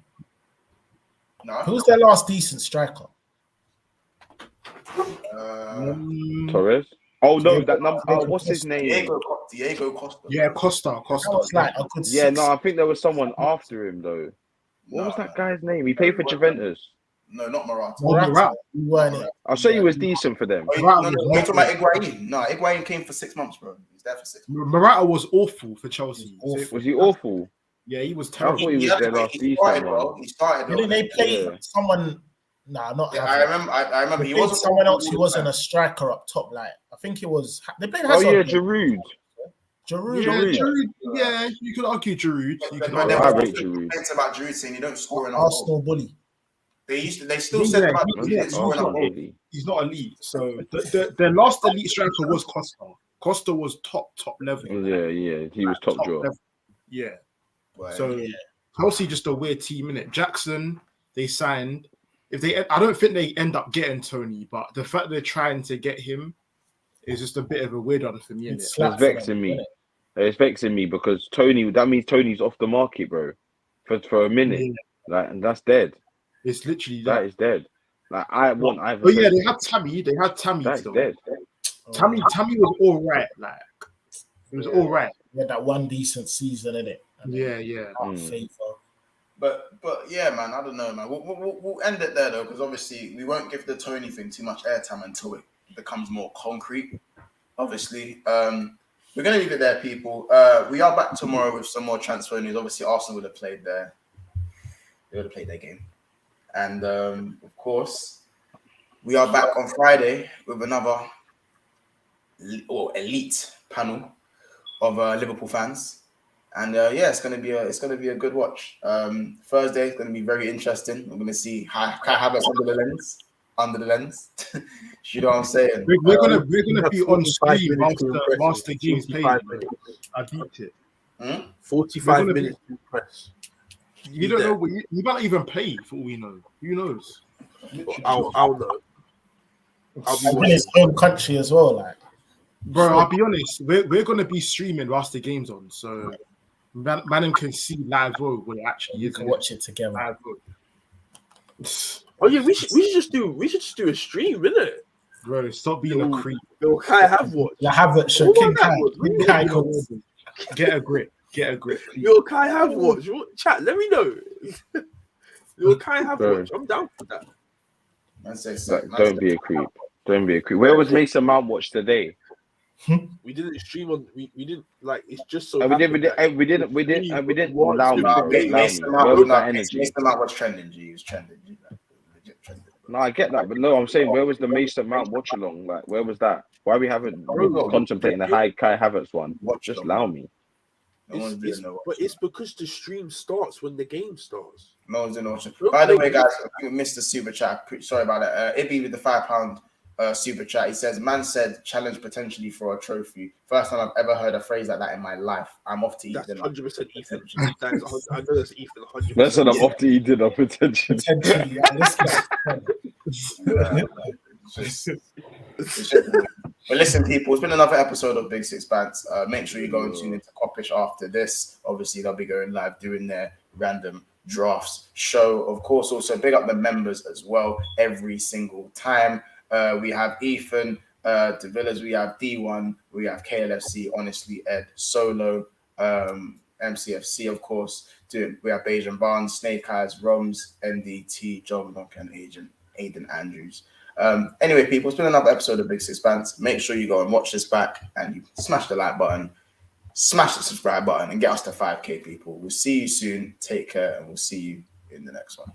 [SPEAKER 1] no.
[SPEAKER 5] Who's their last decent striker?
[SPEAKER 4] Torres. Oh no, that number. What's his name?
[SPEAKER 1] Diego Costa.
[SPEAKER 2] Yeah, Costa.
[SPEAKER 5] That was like a good
[SPEAKER 4] Yeah,
[SPEAKER 5] 6.
[SPEAKER 4] no, I think there was someone after him though. What was that guy's name? He played for Juventus.
[SPEAKER 1] No, not Morata.
[SPEAKER 2] Morata.
[SPEAKER 5] You weren't it?
[SPEAKER 4] I'll say he was decent for them.
[SPEAKER 1] No, you're talking about Higuain. No, Higuain came for 6 months, bro. He's there for 6 months.
[SPEAKER 2] Morata was awful for Chelsea.
[SPEAKER 4] Was he awful?
[SPEAKER 2] Yeah, he was
[SPEAKER 4] I
[SPEAKER 2] terrible.
[SPEAKER 4] thought he was their last
[SPEAKER 1] He started,
[SPEAKER 4] decent
[SPEAKER 1] bro.
[SPEAKER 4] one.
[SPEAKER 1] He started.
[SPEAKER 5] Didn't they play
[SPEAKER 4] Yeah.
[SPEAKER 5] someone? Nah, not.
[SPEAKER 1] Yeah,
[SPEAKER 5] Hazard.
[SPEAKER 1] I remember. He
[SPEAKER 5] They played
[SPEAKER 1] wasn't
[SPEAKER 5] someone else who wasn't a striker up top. Like I think it was. They played
[SPEAKER 4] Oh
[SPEAKER 5] Hazard.
[SPEAKER 4] yeah, Giroud.
[SPEAKER 5] Giroud.
[SPEAKER 2] Yeah, Giroud. Yeah, you could argue Giroud. You could
[SPEAKER 1] But
[SPEAKER 2] argue.
[SPEAKER 4] I
[SPEAKER 1] there
[SPEAKER 4] rate
[SPEAKER 1] was
[SPEAKER 4] Giroud.
[SPEAKER 1] complaints about Giroud saying you don't score enough
[SPEAKER 5] Arsenal
[SPEAKER 1] goals.
[SPEAKER 5] bully.
[SPEAKER 1] They still said about Giroud he didn't score enough goals.
[SPEAKER 2] He's not elite. So the last elite striker was Costa. Costa was top level.
[SPEAKER 4] Yeah, he was top draw.
[SPEAKER 2] level. Yeah.
[SPEAKER 1] But,
[SPEAKER 2] So Chelsea just a weird team, innit? Jackson, they signed. I don't think they end up getting Toney, but the fact they're trying to get him is just a bit of a weird one for me, innit?
[SPEAKER 4] It's vexing me. It's vexing me because that means Tony's off the market, bro. For a minute.
[SPEAKER 2] Yeah.
[SPEAKER 4] Like, and that's dead.
[SPEAKER 2] It's literally
[SPEAKER 4] That is dead. Like I want either.
[SPEAKER 2] Oh yeah, they had Tammy.
[SPEAKER 4] That's
[SPEAKER 2] Still.
[SPEAKER 4] dead.
[SPEAKER 2] Tammy was all right. Like it was all right.
[SPEAKER 5] He had that one decent season in it.
[SPEAKER 2] Yeah.
[SPEAKER 1] But yeah, man, I don't know, man. We'll end it there though, because obviously we won't give the Toney thing too much airtime until it becomes more concrete. Obviously, we're gonna leave it there, people. We are back tomorrow with some more transfer news. Obviously, Arsenal would have played their game, and of course, we are back on Friday with another elite panel of Liverpool fans. And it's gonna be a good watch. Thursday is gonna be very interesting. We're gonna see Kai Havertz under the lens. You know what I'm saying?
[SPEAKER 2] We're gonna be on stream whilst the game's playing. I beat it.
[SPEAKER 3] 45 minutes to press.
[SPEAKER 2] You don't know. You might not even play for all we know. Who knows?
[SPEAKER 3] I'll know.
[SPEAKER 5] I'll be in his home country as well, like.
[SPEAKER 2] Bro, I'll be honest. We're gonna be streaming whilst the game's on, so man can see live what it actually
[SPEAKER 5] You
[SPEAKER 2] is.
[SPEAKER 5] can watch it together.
[SPEAKER 2] Live
[SPEAKER 3] Oh yeah, we should just do a stream, innit?
[SPEAKER 2] Bro, stop being a creep.
[SPEAKER 3] Will Kai have what?
[SPEAKER 5] You have it, sure. King Kai goes.
[SPEAKER 2] Get a grip.
[SPEAKER 3] Will Kai have what? Chat, let me know. Will Kai have what? I'm down for that.
[SPEAKER 4] Don't be a creep. Where was Mason Mount watch today?
[SPEAKER 3] We didn't stream on. We didn't like. It's just so.
[SPEAKER 4] And we didn't allow me.
[SPEAKER 1] Mason Mount was trending. He was trending. Legit trending.
[SPEAKER 4] No, I get that, but no, I'm saying where was the Mason Mount watch along? Like, where was that? Why we haven't contemplating the high Kai Havertz one? Just allow me.
[SPEAKER 1] No one's doing no
[SPEAKER 3] But it's because the stream starts when the game starts.
[SPEAKER 1] No one's doing no watching. By the way, guys, I missed the super chat. Sorry about that. Ibby with the £5 super chat. He says, "Man said challenge potentially for a trophy. First time I've ever heard a phrase like that in my life. I'm off to eat dinner."
[SPEAKER 3] 100% Ethan. I know that's Ethan. 100%.
[SPEAKER 4] That's what I'm off to eat dinner potentially.
[SPEAKER 5] Potentially,
[SPEAKER 1] But listen, people, it's been another episode of Big Six Bands. Make sure you go and tune into Coppish after this. Obviously, they'll be going live doing their random drafts show. Of course, also big up the members as well every single time. We have Ethan, De Villas, we have D1, we have KLFC, Honestly Ed, Solo, MCFC, of course. We have Bajan Barnes, Snake Eyes, Roms, NDT, John Knock, and Aiden Andrews. Anyway, people, it's been another episode of Big Six Bands. Make sure you go and watch this back and you smash the like button, smash the subscribe button, and get us to 5K, people. We'll see you soon. Take care, and we'll see you in the next one.